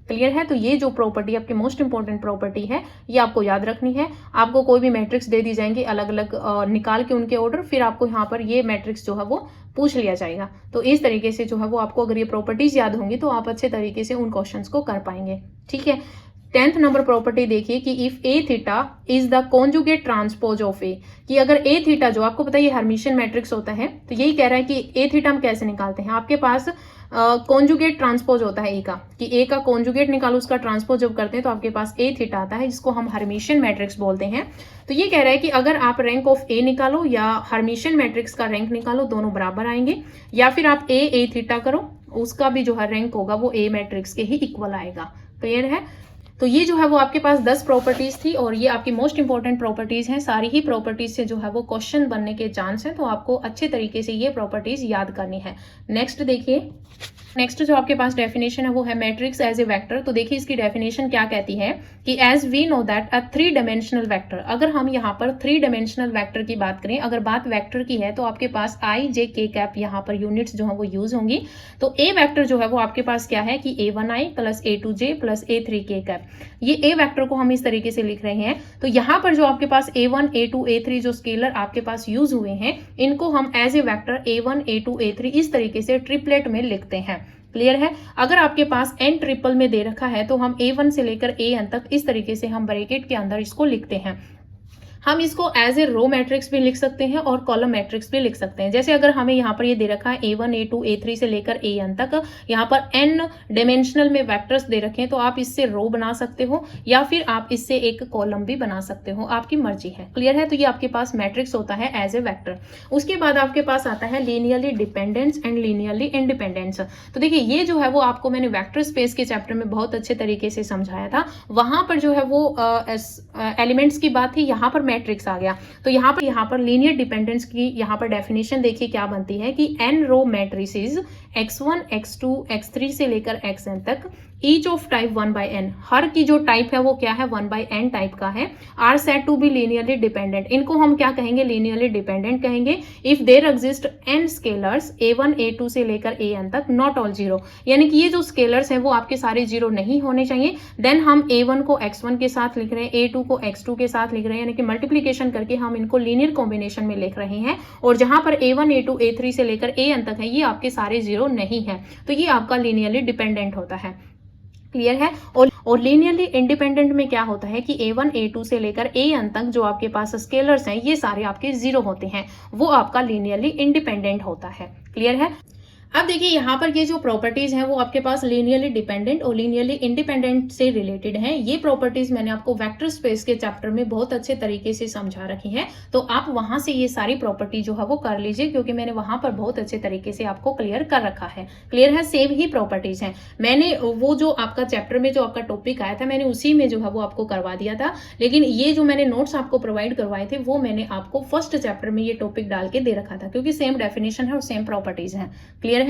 क्लियर है? तो ये जो प्रॉपर्टी आपकी मोस्ट इंपॉर्टेंट प्रॉपर्टी है ये आपको याद रखनी है। आपको कोई भी मैट्रिक्स दे दी जाएंगी अलग अलग निकाल के उनके ऑर्डर, फिर आपको यहाँ पर ये मैट्रिक्स जो है वो पूछ लिया जाएगा। तो इस तरीके से जो है वो आपको अगर ये प्रॉपर्टीज याद होंगी तो आप अच्छे तरीके से उन क्वेश्चंस को कर पाएंगे। ठीक है? 10th नंबर प्रॉपर्टी देखिए कि if A theta is the conjugate transpose of A, कि अगर ए थीटा जो आपको पता है ये हर्मिशियन मैट्रिक्स होता है, तो यही कह रहा है कि ए थीटा हम कैसे निकालते हैं। आपके पास कॉन्जुगेट ट्रांसपोज होता है ए का, कि ए का कॉन्जुगेट निकालो, उसका ट्रांसपोज जब करते हैं तो आपके पास ए थीटा आता है, जिसको हम हर्मिशियन मैट्रिक्स बोलते हैं। तो ये कह रहा है कि अगर आप रैंक ऑफ ए निकालो या हर्मिशियन मैट्रिक्स का रैंक निकालो, दोनों बराबर आएंगे, या फिर आप ए थीटा करो, उसका भी जो है रैंक होगा वो ए मैट्रिक्स के ही इक्वल आएगा। क्लियर है? तो ये जो है वो आपके पास 10 प्रॉपर्टीज थी और ये आपकी मोस्ट इंपॉर्टेंट प्रॉपर्टीज हैं। सारी ही प्रॉपर्टीज से जो है वो क्वेश्चन बनने के चांस हैं, तो आपको अच्छे तरीके से ये प्रॉपर्टीज याद करनी है। नेक्स्ट देखिए, नेक्स्ट जो आपके पास डेफिनेशन है वो है मैट्रिक्स एज ए वेक्टर। तो देखिए इसकी डेफिनेशन क्या कहती है कि as we know that a 3 dimensional vector, अगर हम यहाँ पर 3 डायमेंशनल वेक्टर की बात करें, अगर बात वेक्टर की है तो आपके पास आई जे के कैप यहाँ पर यूनिट्स जो है वो यूज होंगी। तो ए वेक्टर जो है वो आपके पास क्या है कि a1i plus a2j plus a3k cap, ये ए वेक्टर को हम इस तरीके से लिख रहे हैं। तो यहाँ पर जो आपके पास a1 a2 a3 जो स्केलर आपके पास यूज हुए हैं, इनको हम as a vector a1 a2 a3 इस तरीके से ट्रिपलेट में लिखते हैं। क्लियर है। अगर आपके पास n ट्रिपल में दे रखा है तो हम A1 से लेकर AN तक इस तरीके से हम ब्रैकेट के अंदर इसको लिखते हैं। हम इसको एज ए रो मैट्रिक्स भी लिख सकते हैं और कॉलम मैट्रिक्स भी लिख सकते हैं। जैसे अगर हमें यहाँ पर ये दे रखा है A1 A2 A3 से लेकर AN तक, यहाँ पर n डायमेंशनल में वेक्टर्स दे रखे हैं, तो आप इससे रो बना सकते हो या फिर आप इससे एक कॉलम भी बना सकते हो, आपकी मर्जी है। क्लियर है। तो ये आपके पास मैट्रिक्स होता है एज ए वेक्टर। उसके बाद आपके पास आता है linearly dependence and linearly independence. तो देखिए ये जो है वो आपको मैंने वेक्टर स्पेस के चैप्टर में बहुत अच्छे तरीके से समझाया था। वहां पर जो है वो एलिमेंट्स की बात थी, यहाँ पर मैट्रिक्स आ गया। तो यहाँ पर लीनियर डिपेंडेंस की यहाँ पर डेफिनेशन देखिए क्या बनती है कि n रो मैट्रिसेस x1 x2 x3 से लेकर xn तक ईच ऑफ टाइप 1/n, हर की जो टाइप है वो क्या है 1/n टाइप का है, are said to be linearly dependent. इनको हम क्या कहेंगे, लीनियरली डिपेंडेंट कहेंगे if there exist n scalars A1 A2 से लेकर AN तक नॉट ऑल जीरो, यानी कि ये जो स्केलर्स हैं वो आपके सारे जीरो नहीं होने चाहिए। देन हम A1 को x1 के साथ लिख रहे हैं, A2 को x2 के साथ लिख रहे हैं, यानी कि मल्टीप्लीकेशन करके हम इनको लीनियर कॉम्बिनेशन में लिख रहे हैं। और जहां पर A1 A2 A3 से लेकर AN तक है ये आपके सारे जीरो नहीं है, तो ये आपका लीनियरली डिपेंडेंट होता है। क्लियर है। और लीनियरली इंडिपेंडेंट में क्या होता है कि A1 A2 से लेकर AN तक जो आपके पास स्केलर्स हैं ये सारे आपके जीरो होते हैं, वो आपका लीनियरली इंडिपेंडेंट होता है। क्लियर है। अब देखिए यहाँ पर ये जो प्रॉपर्टीज हैं वो आपके पास लीनियरली डिपेंडेंट और लीनियरली इंडिपेंडेंट से रिलेटेड हैं। ये प्रॉपर्टीज मैंने आपको वेक्टर स्पेस के चैप्टर में बहुत अच्छे तरीके से समझा रखी हैं, तो आप वहां से ये सारी प्रॉपर्टी जो है वो कर लीजिए, क्योंकि मैंने वहां पर बहुत अच्छे तरीके से आपको क्लियर कर रखा है। क्लियर है। सेम ही प्रॉपर्टीज हैं, मैंने वो जो आपका चैप्टर में जो आपका टॉपिक आया था मैंने उसी में जो है वो आपको करवा दिया था, लेकिन ये जो मैंने नोट्स आपको प्रोवाइड करवाए थे वो मैंने आपको फर्स्ट चैप्टर में ये टॉपिक डाल के दे रखा था, क्योंकि सेम डेफिनेशन है और सेम प्रॉपर्टीज है। क्लियर